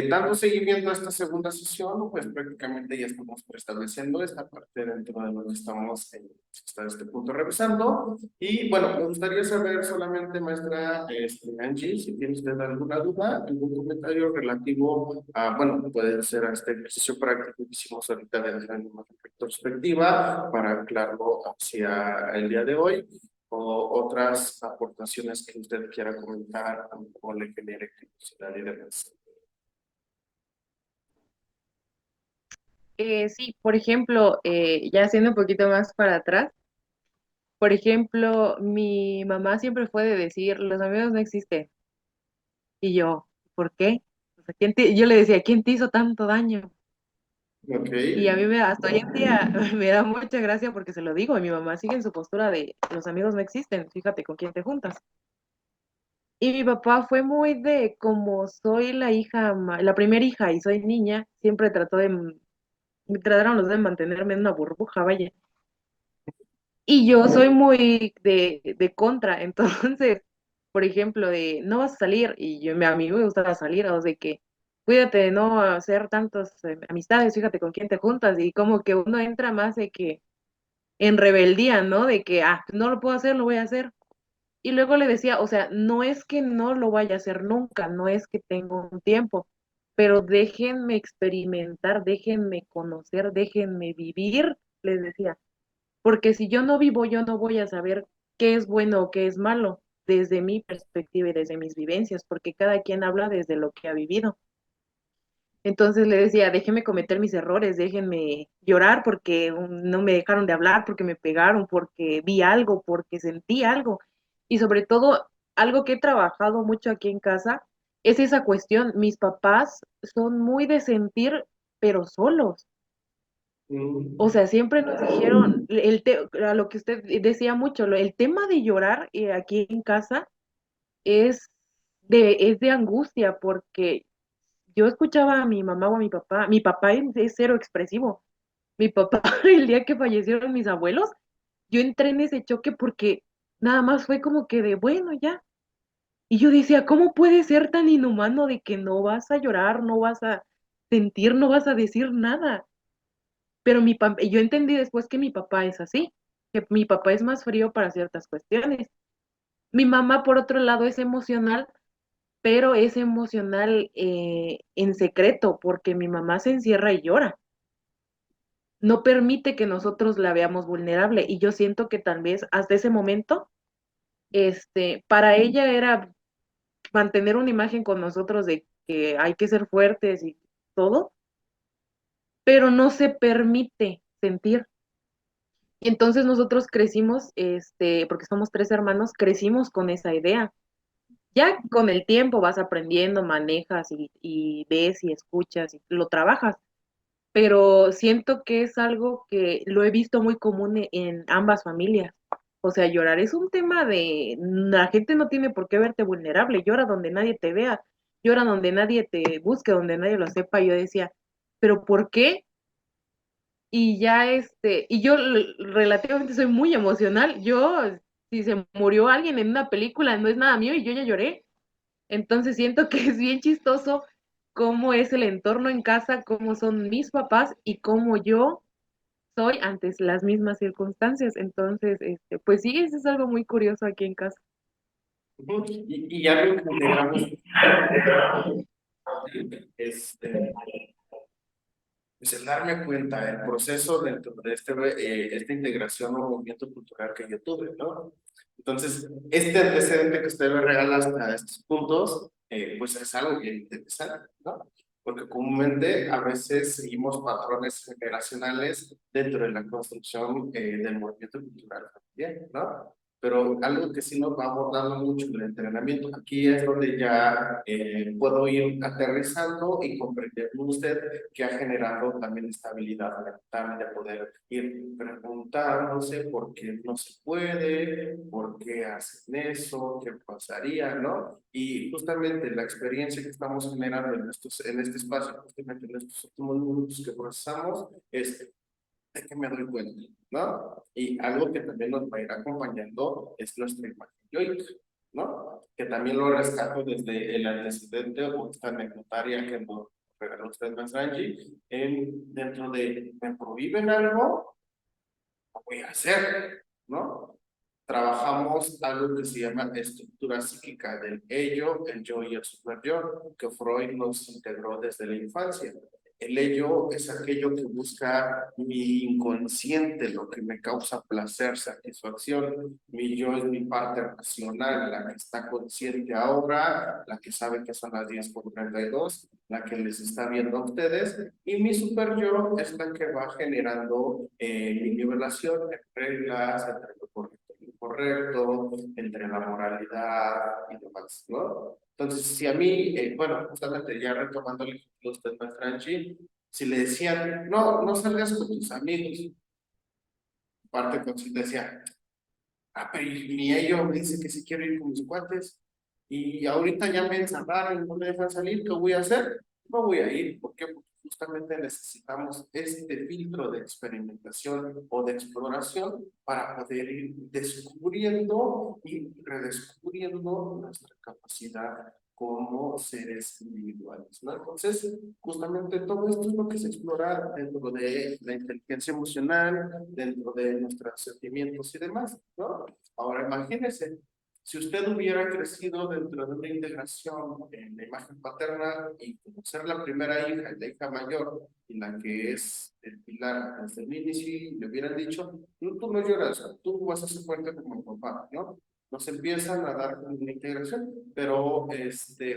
dando seguimiento a esta segunda sesión, pues prácticamente ya estamos preestableciendo esta parte dentro de lo que estamos hasta este punto revisando. Y bueno, me gustaría saber solamente, maestra Angie, si tiene usted alguna duda, algún comentario relativo a, bueno, puede ser a este ejercicio práctico que hicimos ahorita de la retrospectiva para aclararlo hacia el día de hoy o otras aportaciones que usted quiera comentar o le genere curiosidad y demás. Sí, por ejemplo, ya haciendo un poquito más para atrás, por ejemplo, mi mamá siempre fue de decir, los amigos no existen. Y yo, ¿por qué? O sea, yo le decía, ¿quién te hizo tanto daño? Ok. Y a mí hasta hoy en día me da mucha gracia porque se lo digo, y mi mamá sigue en su postura de, los amigos no existen, fíjate con quién te juntas. Y mi papá fue muy de, como soy la hija, la primera hija y soy niña, siempre trató de, me trataron los de mantenerme en una burbuja, vaya. Y yo soy muy de contra, entonces, por ejemplo, de no vas a salir, y yo, a mí me gustaba salir, o de que cuídate de no hacer tantas amistades, fíjate con quién te juntas, y como que uno entra más de que en rebeldía, ¿no? De que, no lo puedo hacer, lo voy a hacer. Y luego le decía, o sea, no es que no lo vaya a hacer nunca, no es que tengo un tiempo, pero déjenme experimentar, déjenme conocer, déjenme vivir, les decía, porque si yo no vivo, yo no voy a saber qué es bueno o qué es malo desde mi perspectiva y desde mis vivencias, porque cada quien habla desde lo que ha vivido. Entonces le decía, déjenme cometer mis errores, déjenme llorar porque no me dejaron de hablar, porque me pegaron, porque vi algo, porque sentí algo. Y sobre todo, algo que he trabajado mucho aquí en casa es esa cuestión. Mis papás son muy de sentir, pero solos. O sea, siempre nos dijeron, a lo que usted decía mucho, el tema de llorar aquí en casa es es de angustia, porque yo escuchaba a mi mamá o a mi papá es cero expresivo. Mi papá, el día que fallecieron mis abuelos, yo entré en ese choque porque nada más fue como que de, bueno, ya. Y yo decía, ¿cómo puede ser tan inhumano de que no vas a llorar, no vas a sentir, no vas a decir nada? Pero yo entendí después que mi papá es así, que mi papá es más frío para ciertas cuestiones. Mi mamá, por otro lado, es emocional, pero es emocional en secreto, porque mi mamá se encierra y llora. No permite que nosotros la veamos vulnerable. Y yo siento que tal vez hasta ese momento, para ella era mantener una imagen con nosotros de que hay que ser fuertes y todo, pero no se permite sentir. Y entonces nosotros crecimos, porque somos tres hermanos, crecimos con esa idea. Ya con el tiempo vas aprendiendo, manejas y ves y escuchas y lo trabajas, pero siento que es algo que lo he visto muy común en ambas familias. O sea, llorar es un tema de, la gente no tiene por qué verte vulnerable, llora donde nadie te vea, llora donde nadie te busque, donde nadie lo sepa. Yo decía, ¿pero por qué? Y ya y yo relativamente soy muy emocional. Yo, si se murió alguien en una película, no es nada mío y yo ya lloré. Entonces siento que es bien chistoso cómo es el entorno en casa, cómo son mis papás y cómo yo soy ante las mismas circunstancias. Entonces, pues sí, eso es algo muy curioso aquí en casa. Ujú. Y algo que generamos, este, es el darme cuenta del proceso dentro de esta integración o movimiento cultural que yo tuve, ¿no? Entonces, este antecedente que usted me regala hasta estos puntos, pues es algo bien interesante, ¿no? Porque comúnmente a veces seguimos patrones generacionales dentro de la construcción del movimiento cultural también, ¿no? Pero algo que sí nos va abordando mucho el entrenamiento, aquí es donde ya puedo ir aterrizando y comprendiendo usted que ha generado también estabilidad mental de poder ir preguntándose por qué no se puede, por qué hacen eso, qué pasaría, ¿no? Y justamente la experiencia que estamos generando en este espacio, justamente en estos últimos minutos que procesamos, es de que me doy cuenta, ¿no? Y algo que también nos va a ir acompañando es nuestra imagen yoica, ¿no? Que también lo rescato desde el antecedente o esta anecdotaria que nos regaló usted, más Angie, dentro de, me prohíben algo, lo voy a hacer, ¿no? Trabajamos algo que se llama estructura psíquica del ello, el yo y el superyo, que Freud nos integró desde la infancia. El ello es aquello que busca mi inconsciente, lo que me causa placer, satisfacción. Mi yo es mi parte racional, la que está consciente ahora, la que sabe que son las 10:32, la que les está viendo a ustedes. Y mi super yo es la que va generando mi nivelación en reglas, entre lo correcto correcto, entre la moralidad y demás, ¿no? Entonces, si a mí, bueno, justamente ya retomando el ejemplo de usted, maestra Angie, si le decían, no, no salgas con tus amigos, parte con si decía, ah, pero ni ellos me dice que si quiero ir con mis cuates, y ahorita ya me encerraron, no me dejan salir, ¿qué voy a hacer? No voy a ir, ¿por qué? Porque justamente necesitamos este filtro de experimentación o de exploración para poder ir descubriendo y redescubriendo nuestra capacidad como seres individuales, ¿no? Entonces, justamente todo esto es lo que se explora dentro de la inteligencia emocional, dentro de nuestros sentimientos y demás, ¿no? Ahora imagínese, si usted hubiera crecido dentro de una integración en la imagen paterna y como ser la primera hija, la hija mayor, y la que es el pilar desde el inicio, y le hubieran dicho, no, tú no lloras, tú vas a ser fuerte como el papá, ¿no? Nos empiezan a dar una integración, pero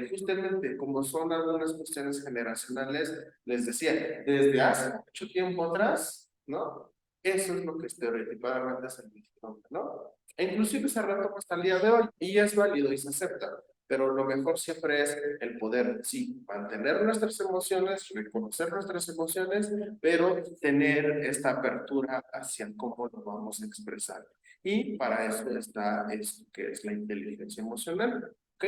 justamente como son algunas cuestiones generacionales, les decía, desde hace mucho tiempo atrás, ¿no? Eso es lo que estereotipadamente se dice, ¿no? E inclusive se retoma hasta el día de hoy y es válido y se acepta, pero lo mejor siempre es el poder, sí, mantener nuestras emociones, reconocer nuestras emociones, pero tener esta apertura hacia cómo lo vamos a expresar. Y para eso está esto que es la inteligencia emocional, ¿ok?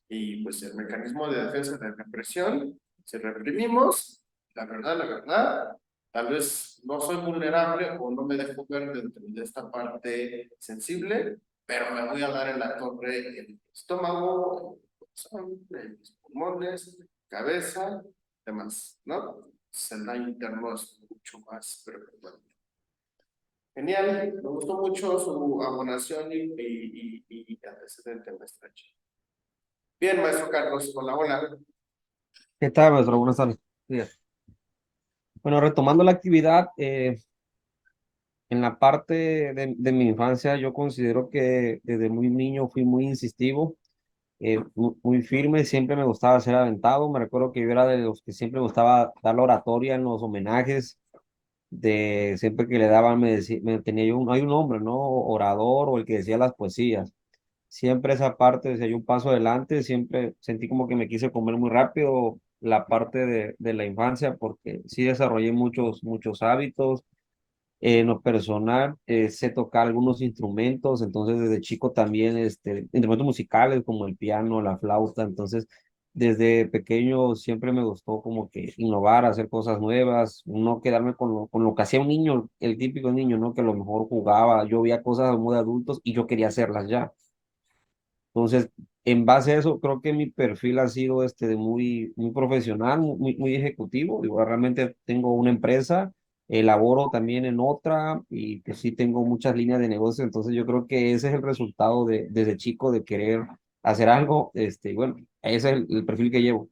Y pues el mecanismo de defensa de represión, si reprimimos, la verdad, tal vez no soy vulnerable o no me dejo ver dentro de esta parte sensible, pero me voy a dar en la torre el estómago, el corazón, los pulmones, cabeza, demás, ¿no? El daño interno es mucho más preocupante. Genial, me gustó mucho su abonación y antecedente, maestra. Bien, maestro Carlos, hola, hola. ¿Qué tal, maestro? Buenas tardes. Sí. Bueno, retomando la actividad, en la parte de mi infancia, yo considero que desde muy niño fui muy insistivo, muy firme, siempre me gustaba ser aventado. Me recuerdo que yo era de los que siempre me gustaba dar la oratoria en los homenajes, de siempre que le daban, me tenía yo, hay un nombre, ¿no? Orador o el que decía las poesías. siempre esa parte, o sea, yo un paso adelante, siempre sentí como que me quise comer muy rápido la parte de la infancia, porque sí desarrollé muchos hábitos. En lo personal, sé tocar algunos instrumentos, entonces desde chico también, instrumentos musicales como el piano, la flauta, entonces desde pequeño siempre me gustó como que innovar, hacer cosas nuevas, no quedarme con lo que hacía un niño, el típico niño, ¿no? Que a lo mejor jugaba, yo veía cosas muy de adultos y yo quería hacerlas ya. Entonces, en base a eso, creo que mi perfil ha sido de muy profesional, muy ejecutivo. Digo, realmente tengo una empresa, laboro también en otra y pues sí tengo muchas líneas de negocio. Entonces, yo creo que ese es el resultado desde chico de querer hacer algo. Bueno, ese es el perfil que llevo.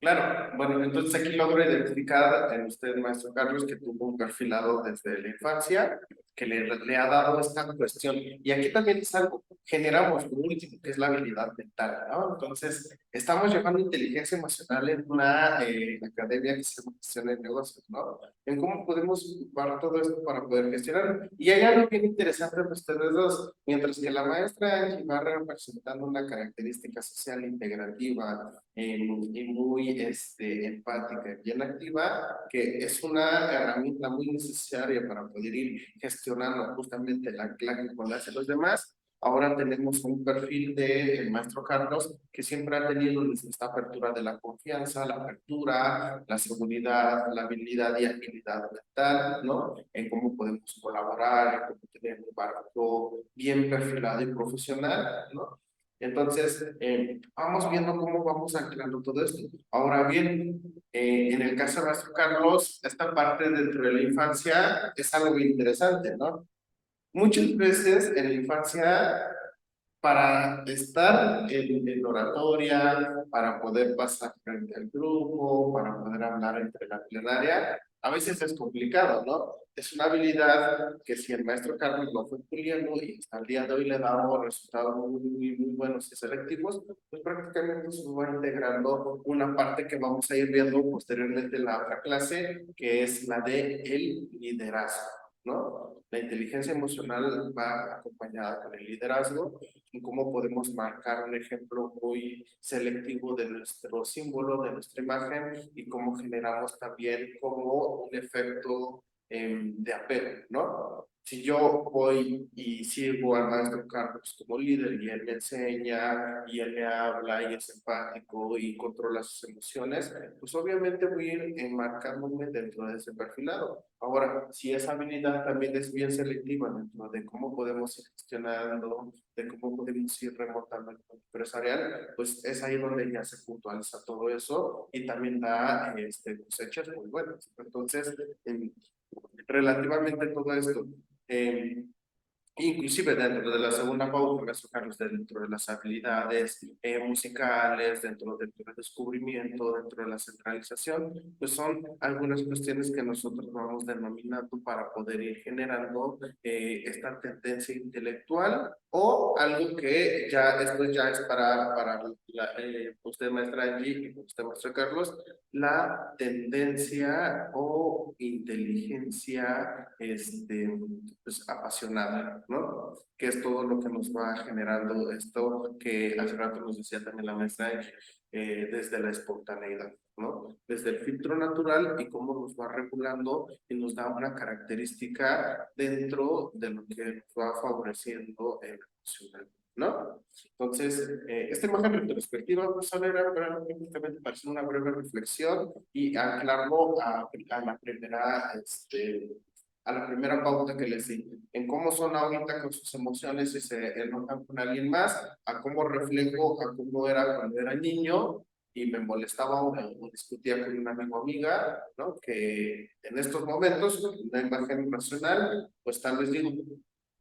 Claro, bueno, entonces aquí logro identificar en usted, maestro Carlos, que tuvo un perfilado desde la infancia, que le ha dado esta cuestión. Y aquí también es algo, generamos un último, que es la habilidad mental, ¿no? Entonces, estamos llevando inteligencia emocional en una academia que se llama Gestión de Negocios, ¿no? En cómo podemos ocupar todo esto para poder gestionar. Y hay algo bien interesante en ustedes dos, mientras que la maestra Angie va representando una característica social integrativa, y muy empática y bien activa, que es una herramienta muy necesaria para poder ir gestionando justamente la anclaje con las de los demás. Ahora tenemos un perfil del maestro Carlos que siempre ha tenido esta apertura de la confianza, la apertura, la seguridad, la habilidad y agilidad mental, ¿no? En cómo podemos colaborar, en cómo tener un barco bien perfilado y profesional, ¿no? Entonces, vamos viendo cómo vamos anclando todo esto. Ahora bien, en el caso de nuestro Carlos, esta parte dentro de la infancia es algo interesante, ¿no? Muchas veces en la infancia, para estar en oratoria, para poder pasar frente al grupo, para poder hablar entre la plenaria, a veces es complicado, ¿no? Es una habilidad que si el maestro Carlos lo fue puliendo y hasta el día de hoy le damos resultados muy buenos y selectivos, pues prácticamente se va integrando una parte que vamos a ir viendo posteriormente en la otra clase, que es la de el liderazgo, ¿no? La inteligencia emocional va acompañada con el liderazgo y cómo podemos marcar un ejemplo muy selectivo de nuestro símbolo, de nuestra imagen y cómo generamos también como un efecto de apego, ¿no? Si yo voy y sigo al maestro Carlos como líder y él me enseña y él me habla y es empático y controla sus emociones, pues obviamente voy a ir enmarcándome dentro de ese perfilado. Ahora, si esa habilidad también es bien selectiva dentro de cómo podemos ir gestionando, de cómo podemos ir remontando el mundo empresarial, pues es ahí donde ya se puntualiza todo eso y también da cosechas muy buenas. Entonces, relativamente todo esto, eh, inclusive dentro de la segunda pauta, Ernesto Carlos, dentro de las habilidades musicales, dentro del descubrimiento, dentro de la centralización, pues son algunas cuestiones que nosotros vamos denominando para poder ir generando esta tendencia intelectual o algo que ya, esto ya es para usted, maestra Angie, y usted, maestro Carlos, la tendencia o inteligencia pues, apasionada, ¿no? Que es todo lo que nos va generando esto que hace rato nos decía también la maestra, desde la espontaneidad, ¿no? Desde el filtro natural y cómo nos va regulando y nos da una característica dentro de lo que nos va favoreciendo el emocional, ¿no? Entonces, esta imagen retrospectiva, pues, era justamente para hacer una breve reflexión y anclarlo a la primera, a la primera pauta que les di, en cómo son ahorita con sus emociones y se enojan con alguien más, a cómo reflejo, a cómo era cuando era niño y me molestaba o discutía con una amigo o amiga, ¿no? Que en estos momentos, una imagen racional, pues tal vez digo,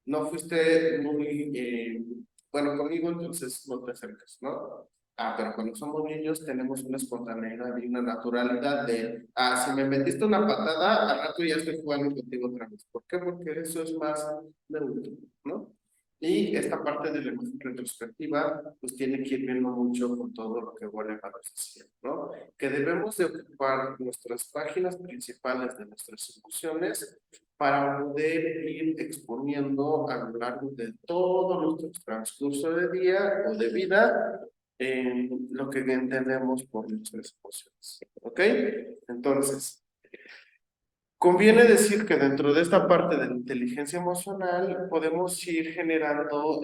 no fuiste muy bueno conmigo, entonces no te acercas, ¿no? Pero cuando somos niños tenemos una espontaneidad y una naturalidad de, si me metiste una patada, al rato ya estoy jugando contigo otra vez. ¿Por qué? Porque eso es más neutro, ¿no? Y esta parte de la imagen retrospectiva, pues tiene que ir viendo mucho con todo lo que Warner nos decía, ¿no? Que debemos de ocupar nuestras páginas principales de nuestras emociones para poder ir exponiendo a lo largo de todo nuestro transcurso de día o de vida lo que entendemos por nuestras emociones. ¿Ok? Entonces, conviene decir que dentro de esta parte de la inteligencia emocional podemos ir generando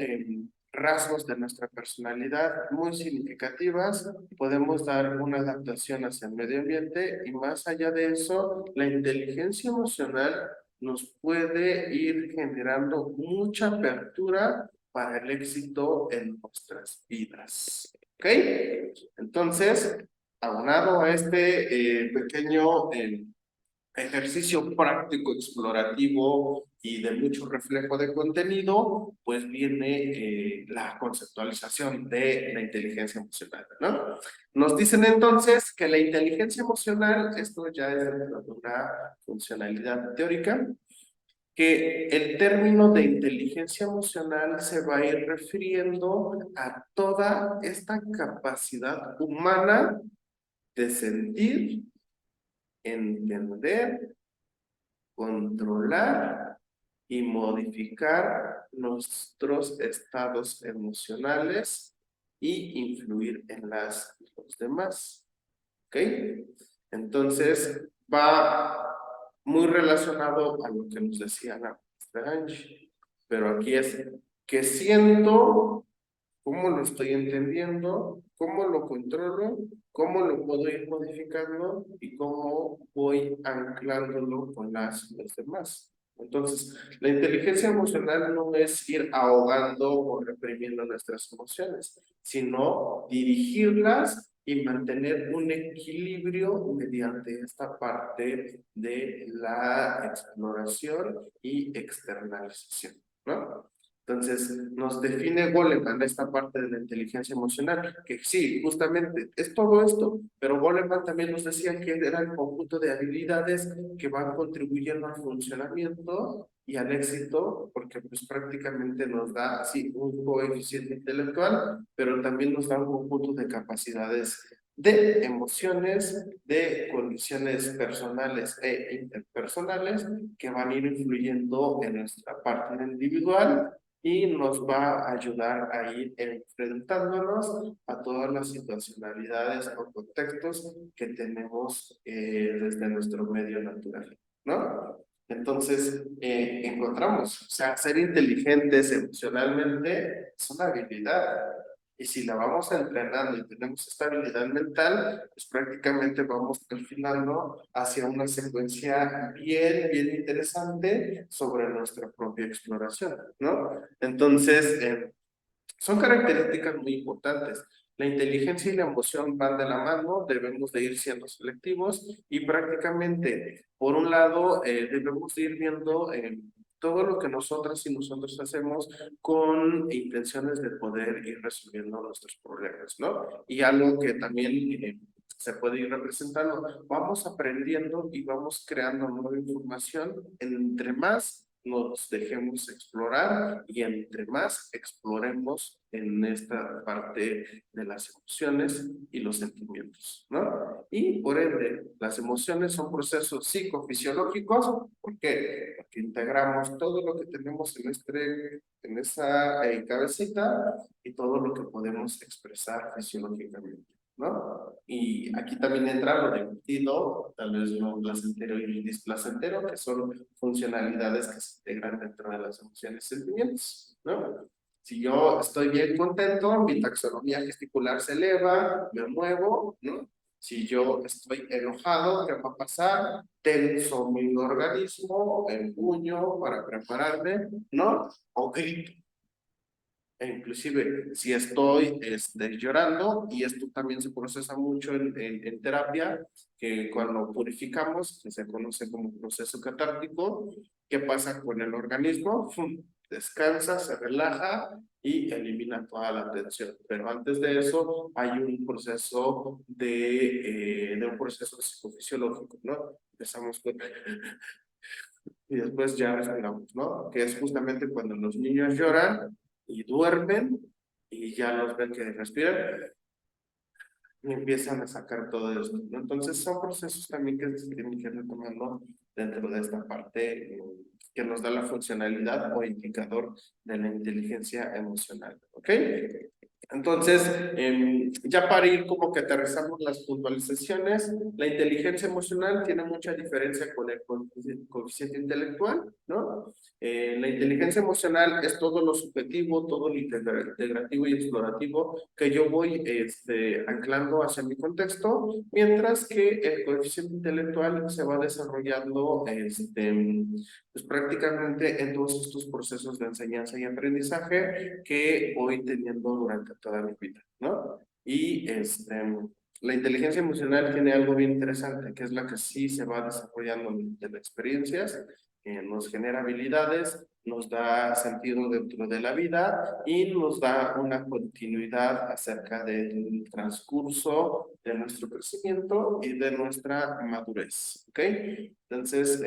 rasgos de nuestra personalidad muy significativas, podemos dar una adaptación hacia el medio ambiente y más allá de eso, la inteligencia emocional nos puede ir generando mucha apertura para el éxito en nuestras vidas. ¿Ok? Entonces, aunado a este pequeño ejercicio práctico, explorativo y de mucho reflejo de contenido, pues viene la conceptualización de la inteligencia emocional, ¿no? Nos dicen entonces que la inteligencia emocional, esto ya es una funcionalidad teórica, que el término de inteligencia emocional se va a ir refiriendo a toda esta capacidad humana de sentir, entender, controlar y modificar nuestros estados emocionales y influir en los demás. ¿Ok? Entonces, va muy relacionado a lo que nos decía la maestra Angie. Pero aquí es que siento, cómo lo estoy entendiendo, cómo lo controlo, cómo lo puedo ir modificando y cómo voy anclándolo con los demás. Entonces, la inteligencia emocional no es ir ahogando o reprimiendo nuestras emociones, sino dirigirlas y mantener un equilibrio mediante esta parte de la exploración y externalización, ¿no? Entonces, nos define Goleman esta parte de la inteligencia emocional, que sí, justamente es todo esto, pero Goleman también nos decía que era el conjunto de habilidades que van contribuyendo al funcionamiento y al éxito, porque pues prácticamente nos da así un coeficiente intelectual, pero también nos da un conjunto de capacidades de emociones, de condiciones personales e interpersonales que van a ir influyendo en nuestra parte individual y nos va a ayudar a ir enfrentándonos a todas las situacionalidades o contextos que tenemos desde nuestro medio natural, ¿no? Entonces, encontramos, o sea, ser inteligentes emocionalmente es una habilidad. Y si la vamos entrenando y tenemos esta habilidad mental, pues prácticamente vamos perfilando hacia una secuencia bien interesante sobre nuestra propia exploración, ¿no? Entonces, son características muy importantes. La inteligencia y la emoción van de la mano, debemos de ir siendo selectivos y prácticamente, por un lado, debemos de ir viendo todo lo que nosotras y nosotros hacemos con intenciones de poder ir resolviendo nuestros problemas, ¿no? Y algo que también se puede ir representando, vamos aprendiendo y vamos creando nueva información entre más nos dejemos explorar y entre más exploremos en esta parte de las emociones y los sentimientos, ¿no? Y por ende, las emociones son procesos psicofisiológicos, ¿por qué? Porque integramos todo lo que tenemos en esa cabecita y todo lo que podemos expresar fisiológicamente, ¿no? Y aquí también entra lo divertido, tal vez lo placentero y displacentero, que son funcionalidades que se integran dentro de las emociones y sentimientos, ¿no? Si yo estoy bien contento, mi taxonomía gesticular se eleva, me muevo, ¿no? Si yo estoy enojado, ¿qué va a pasar? Tenso mi organismo, empuño para prepararme, ¿no? O grito. E inclusive, si estoy llorando, y esto también se procesa mucho en terapia, que cuando purificamos, que se conoce como proceso catártico, ¿qué pasa con el organismo? ¡Fum! Descansa, se relaja y elimina toda la tensión. Pero antes de eso hay un proceso de un proceso psicofisiológico, ¿no? Empezamos con y después ya respiramos, ¿no? Que es justamente cuando los niños lloran y duermen y ya los ven que respiran y empiezan a sacar todo esto, ¿no? Entonces son procesos también que se tienen que ir retomando dentro de esta parte que nos da la funcionalidad o indicador de la inteligencia emocional, ¿ok? Entonces, ya para ir como que aterrizamos las puntualizaciones, la inteligencia emocional tiene mucha diferencia con el coeficiente intelectual, ¿no? La inteligencia emocional es todo lo subjetivo, todo lo integrativo y explorativo que yo voy anclando hacia mi contexto, mientras que el coeficiente intelectual se va desarrollando pues prácticamente en todos estos procesos de enseñanza y aprendizaje que voy teniendo durante toda mi vida, ¿no? Y la inteligencia emocional tiene algo bien interesante, que es la que sí se va desarrollando de las experiencias, nos genera habilidades, nos da sentido dentro de la vida y nos da una continuidad acerca del transcurso de nuestro crecimiento y de nuestra madurez, ¿ok? Entonces,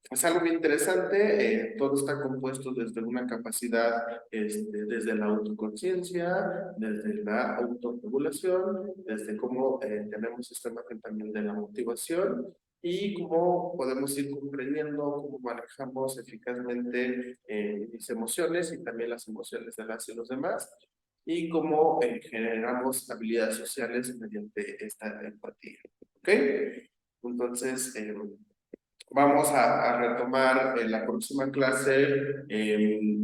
es algo bien interesante, todo está compuesto desde una capacidad, desde la autoconciencia, desde la autorregulación, desde cómo tenemos esta imagen también de la motivación y cómo podemos ir comprendiendo cómo manejamos eficazmente mis emociones y también las emociones de las y los demás y cómo generamos habilidades sociales mediante esta empatía. ¿Ok? Entonces, vamos a retomar en la próxima clase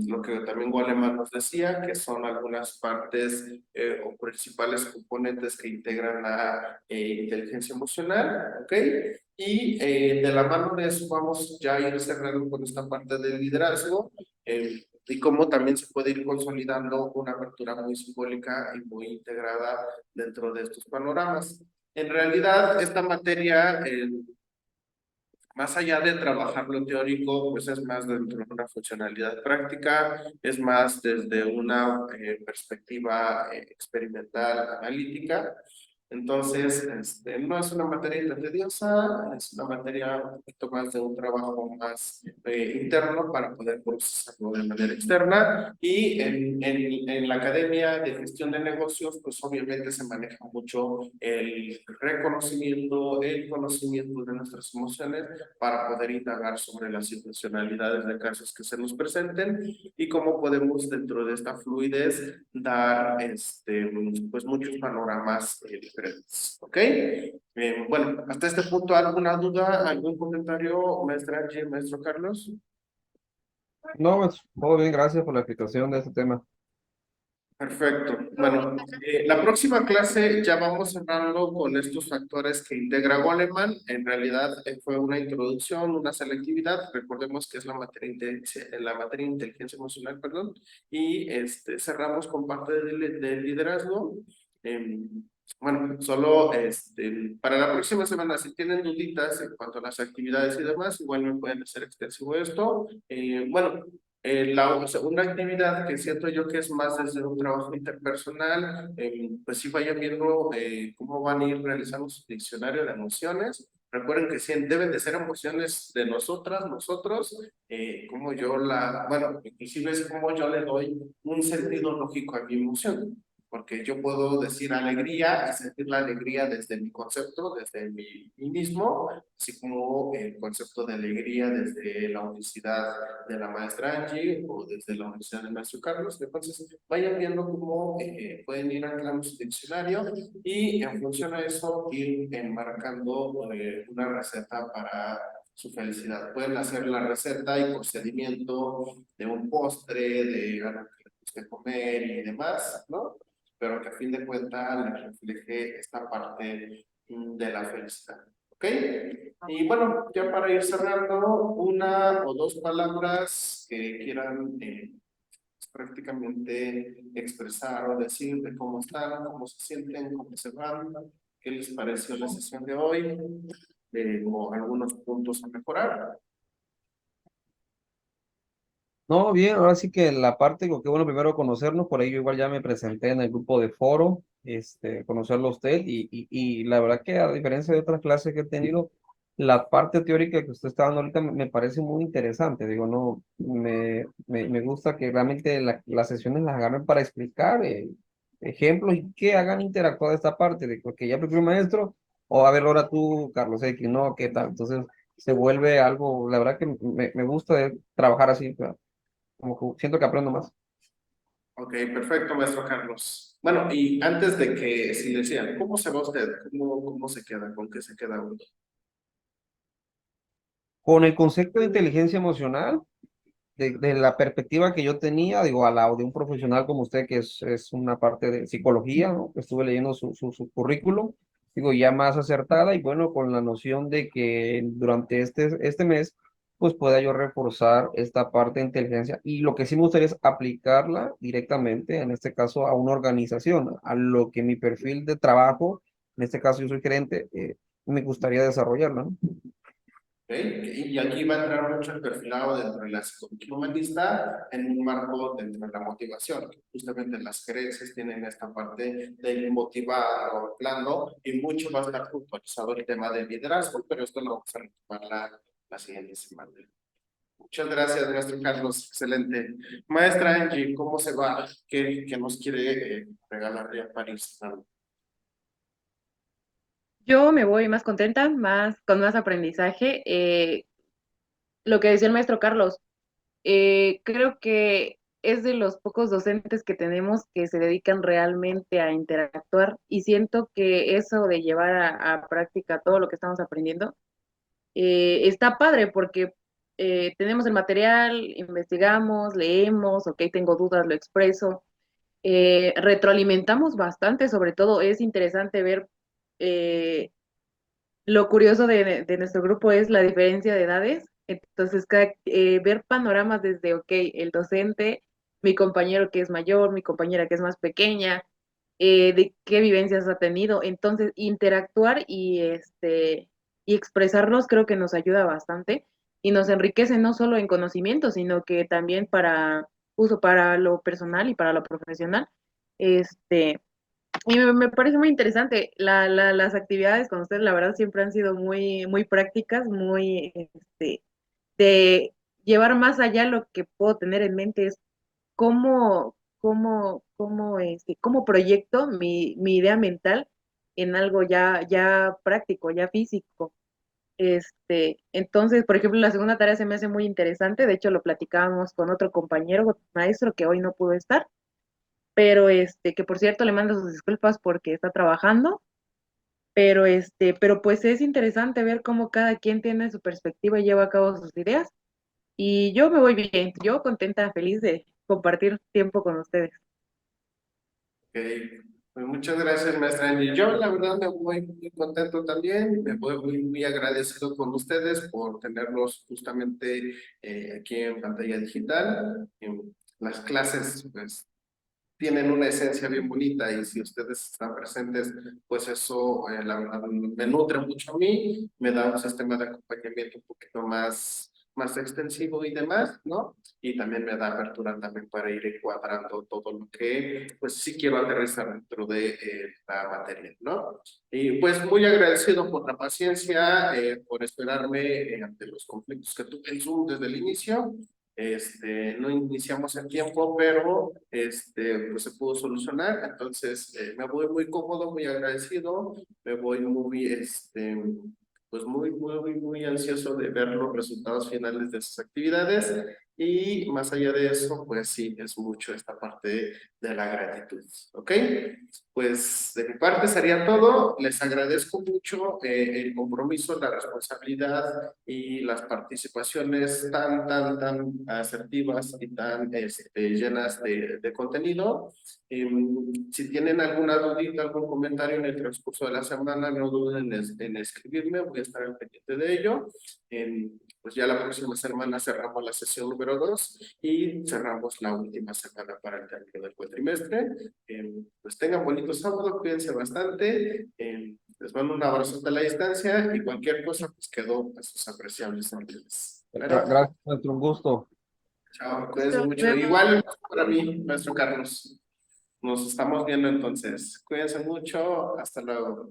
lo que también Goleman nos decía, que son algunas partes o principales componentes que integran la inteligencia emocional, ¿ok? Y de la mano de eso vamos ya a ir cerrando con esta parte del liderazgo y cómo también se puede ir consolidando una apertura muy simbólica y muy integrada dentro de estos panoramas. En realidad, esta materia más allá de trabajar lo teórico, pues es más dentro de una funcionalidad práctica, es más desde una perspectiva experimental, analítica. Entonces, no es una materia tan tediosa, es una materia un poquito más de un trabajo más interno para poder procesarlo de manera externa. Y en la Academia de Gestión de Negocios, pues obviamente se maneja mucho el reconocimiento, el conocimiento de nuestras emociones para poder indagar sobre las situacionalidades de casos que se nos presenten y cómo podemos dentro de esta fluidez dar pues muchos panoramas diferentes. ¿Ok? Bueno, hasta este punto, ¿alguna duda, algún comentario, maestra Angie, maestro Carlos? No, pues, todo bien, gracias por la explicación de este tema. Perfecto. Bueno, la próxima clase ya vamos cerrando con estos factores que integra Goleman. En realidad fue una introducción, una selectividad. Recordemos que es la materia de inteligencia emocional, perdón. Y cerramos con parte del liderazgo. Bueno, solo para la próxima semana, si tienen duditas en cuanto a las actividades y demás, igual me pueden hacer extensivo esto. Bueno, la segunda actividad que siento yo que es más desde un trabajo interpersonal, pues sí vayan viendo cómo van a ir realizando su diccionario de emociones. Recuerden que sí, deben de ser emociones de nosotras, nosotros, como yo bueno, inclusive es como yo le doy un sentido lógico a mi emoción. Porque yo puedo decir alegría y sentir la alegría desde mi concepto, desde mí mismo, así como el concepto de alegría desde la unicidad de la maestra Angie o desde la universidad del maestro Carlos. Entonces, vayan viendo cómo pueden ir anclando su diccionario y en función a eso ir enmarcando una receta para su felicidad. Pueden hacer la receta y procedimiento de un postre, de algo que les guste comer y demás, ¿no? Pero que a fin de cuentas les refleje esta parte de la felicidad. ¿Ok? Y bueno, ya para ir cerrando, una o dos palabras que quieran prácticamente expresar o decir de cómo están, cómo se sienten, cómo se van, qué les pareció la sesión de hoy, o algunos puntos a mejorar. No, bien, ahora sí que la parte, lo que bueno, primero conocernos, por ello igual ya me presenté en el grupo de foro, conocerlo a usted, y la verdad que a diferencia de otras clases que he tenido, la parte teórica que usted está dando ahorita me parece muy interesante, digo, no, me gusta que realmente las sesiones las agarren para explicar ejemplos y que hagan interactuar esta parte, de que ya prefiero un maestro, o a ver, ahora tú, Carlos X, no, ¿qué tal? Entonces, se vuelve algo, la verdad que me gusta trabajar así, ¿verdad? Como que siento que aprendo más. Ok, perfecto, maestro Carlos. Bueno, y antes de que si le decían, ¿cómo se va usted? ¿Cómo se queda? ¿Con qué se queda uno? Con el concepto de inteligencia emocional, de la perspectiva que yo tenía, digo, a la de un profesional como usted, que es una parte de psicología, ¿no? Estuve leyendo su currículum, digo, ya más acertada y bueno, con la noción de que durante este mes, pues pueda yo reforzar esta parte de inteligencia y lo que sí me gustaría es aplicarla directamente, en este caso, a una organización, a lo que mi perfil de trabajo, en este caso yo soy gerente, me gustaría desarrollarla, ¿no? ¿Ok? Y aquí va a entrar mucho el perfilado dentro de la psicología humanista en un marco dentro de la motivación, que justamente las creencias tienen esta parte de motivar o plano y mucho va a estar puntualizado el tema del liderazgo, pero esto lo vamos a retomar la siguiente semana. Muchas gracias, maestro Carlos. Excelente. Maestra Angie, ¿cómo se va? ¿Qué nos quiere regalar ya para ir cerrando? Yo me voy más contenta, con más aprendizaje. Lo que decía el maestro Carlos, creo que es de los pocos docentes que tenemos que se dedican realmente a interactuar y siento que eso de llevar a práctica todo lo que estamos aprendiendo está padre porque tenemos el material, investigamos, leemos, ok, tengo dudas, lo expreso, retroalimentamos bastante, sobre todo es interesante ver, eh, lo curioso de nuestro grupo es la diferencia de edades, entonces ver panoramas desde, ok, el docente, mi compañero que es mayor, mi compañera que es más pequeña, de qué vivencias ha tenido, entonces interactuar y expresarlos creo que nos ayuda bastante y nos enriquece no solo en conocimiento, sino que también para uso para lo personal y para lo profesional. Este, y me parece muy interesante. Las actividades con ustedes, la verdad, siempre han sido muy prácticas, de llevar más allá lo que puedo tener en mente es cómo proyecto mi idea mental en algo ya práctico, ya físico. Entonces, por ejemplo, la segunda tarea se me hace muy interesante. De hecho, lo platicábamos con otro compañero maestro que hoy no pudo estar, pero que por cierto le mando sus disculpas porque está trabajando, pero pues es interesante ver cómo cada quien tiene su perspectiva y lleva a cabo sus ideas. Y yo me voy bien, yo contenta, feliz de compartir tiempo con ustedes. Ok, pues muchas gracias, maestra Angie. Yo, la verdad, me voy muy contento también. Me voy muy agradecido con ustedes por tenerlos justamente aquí en pantalla digital. Las clases, pues, tienen una esencia bien bonita y si ustedes están presentes, pues eso, la verdad, me nutre mucho a mí, me da un sistema de acompañamiento un poquito más extensivo y demás, ¿no? Y también me da apertura también para ir encuadrando todo lo que, pues sí quiero aterrizar dentro de la materia, ¿no? Y pues muy agradecido por la paciencia, por esperarme ante los conflictos que tuve en Zoom desde el inicio. No iniciamos el tiempo, pero pues se pudo solucionar. Entonces, me voy muy cómodo, muy agradecido, me voy pues muy ansioso de ver los resultados finales de sus actividades. Y más allá de eso, pues sí, es mucho esta parte de la gratitud. ¿Ok? Pues de mi parte sería todo. Les agradezco mucho el compromiso, la responsabilidad y las participaciones tan asertivas y tan llenas de contenido. Si tienen alguna dudita, algún comentario en el transcurso de la semana, no duden en escribirme, voy a estar al pendiente de ello. Pues ya la próxima semana cerramos la sesión número 2 y cerramos la última semana para el término del cuatrimestre. Pues tengan bonito sábado, cuídense bastante. Les mando un abrazo hasta la distancia y cualquier cosa, pues quedó a sus apreciables órdenes. Bueno, Gracias, maestro, un gusto. chao, Listo, cuídense nos mucho. vemos. Igual para mí, maestro Carlos. Nos estamos viendo entonces. Cuídense mucho. Hasta luego.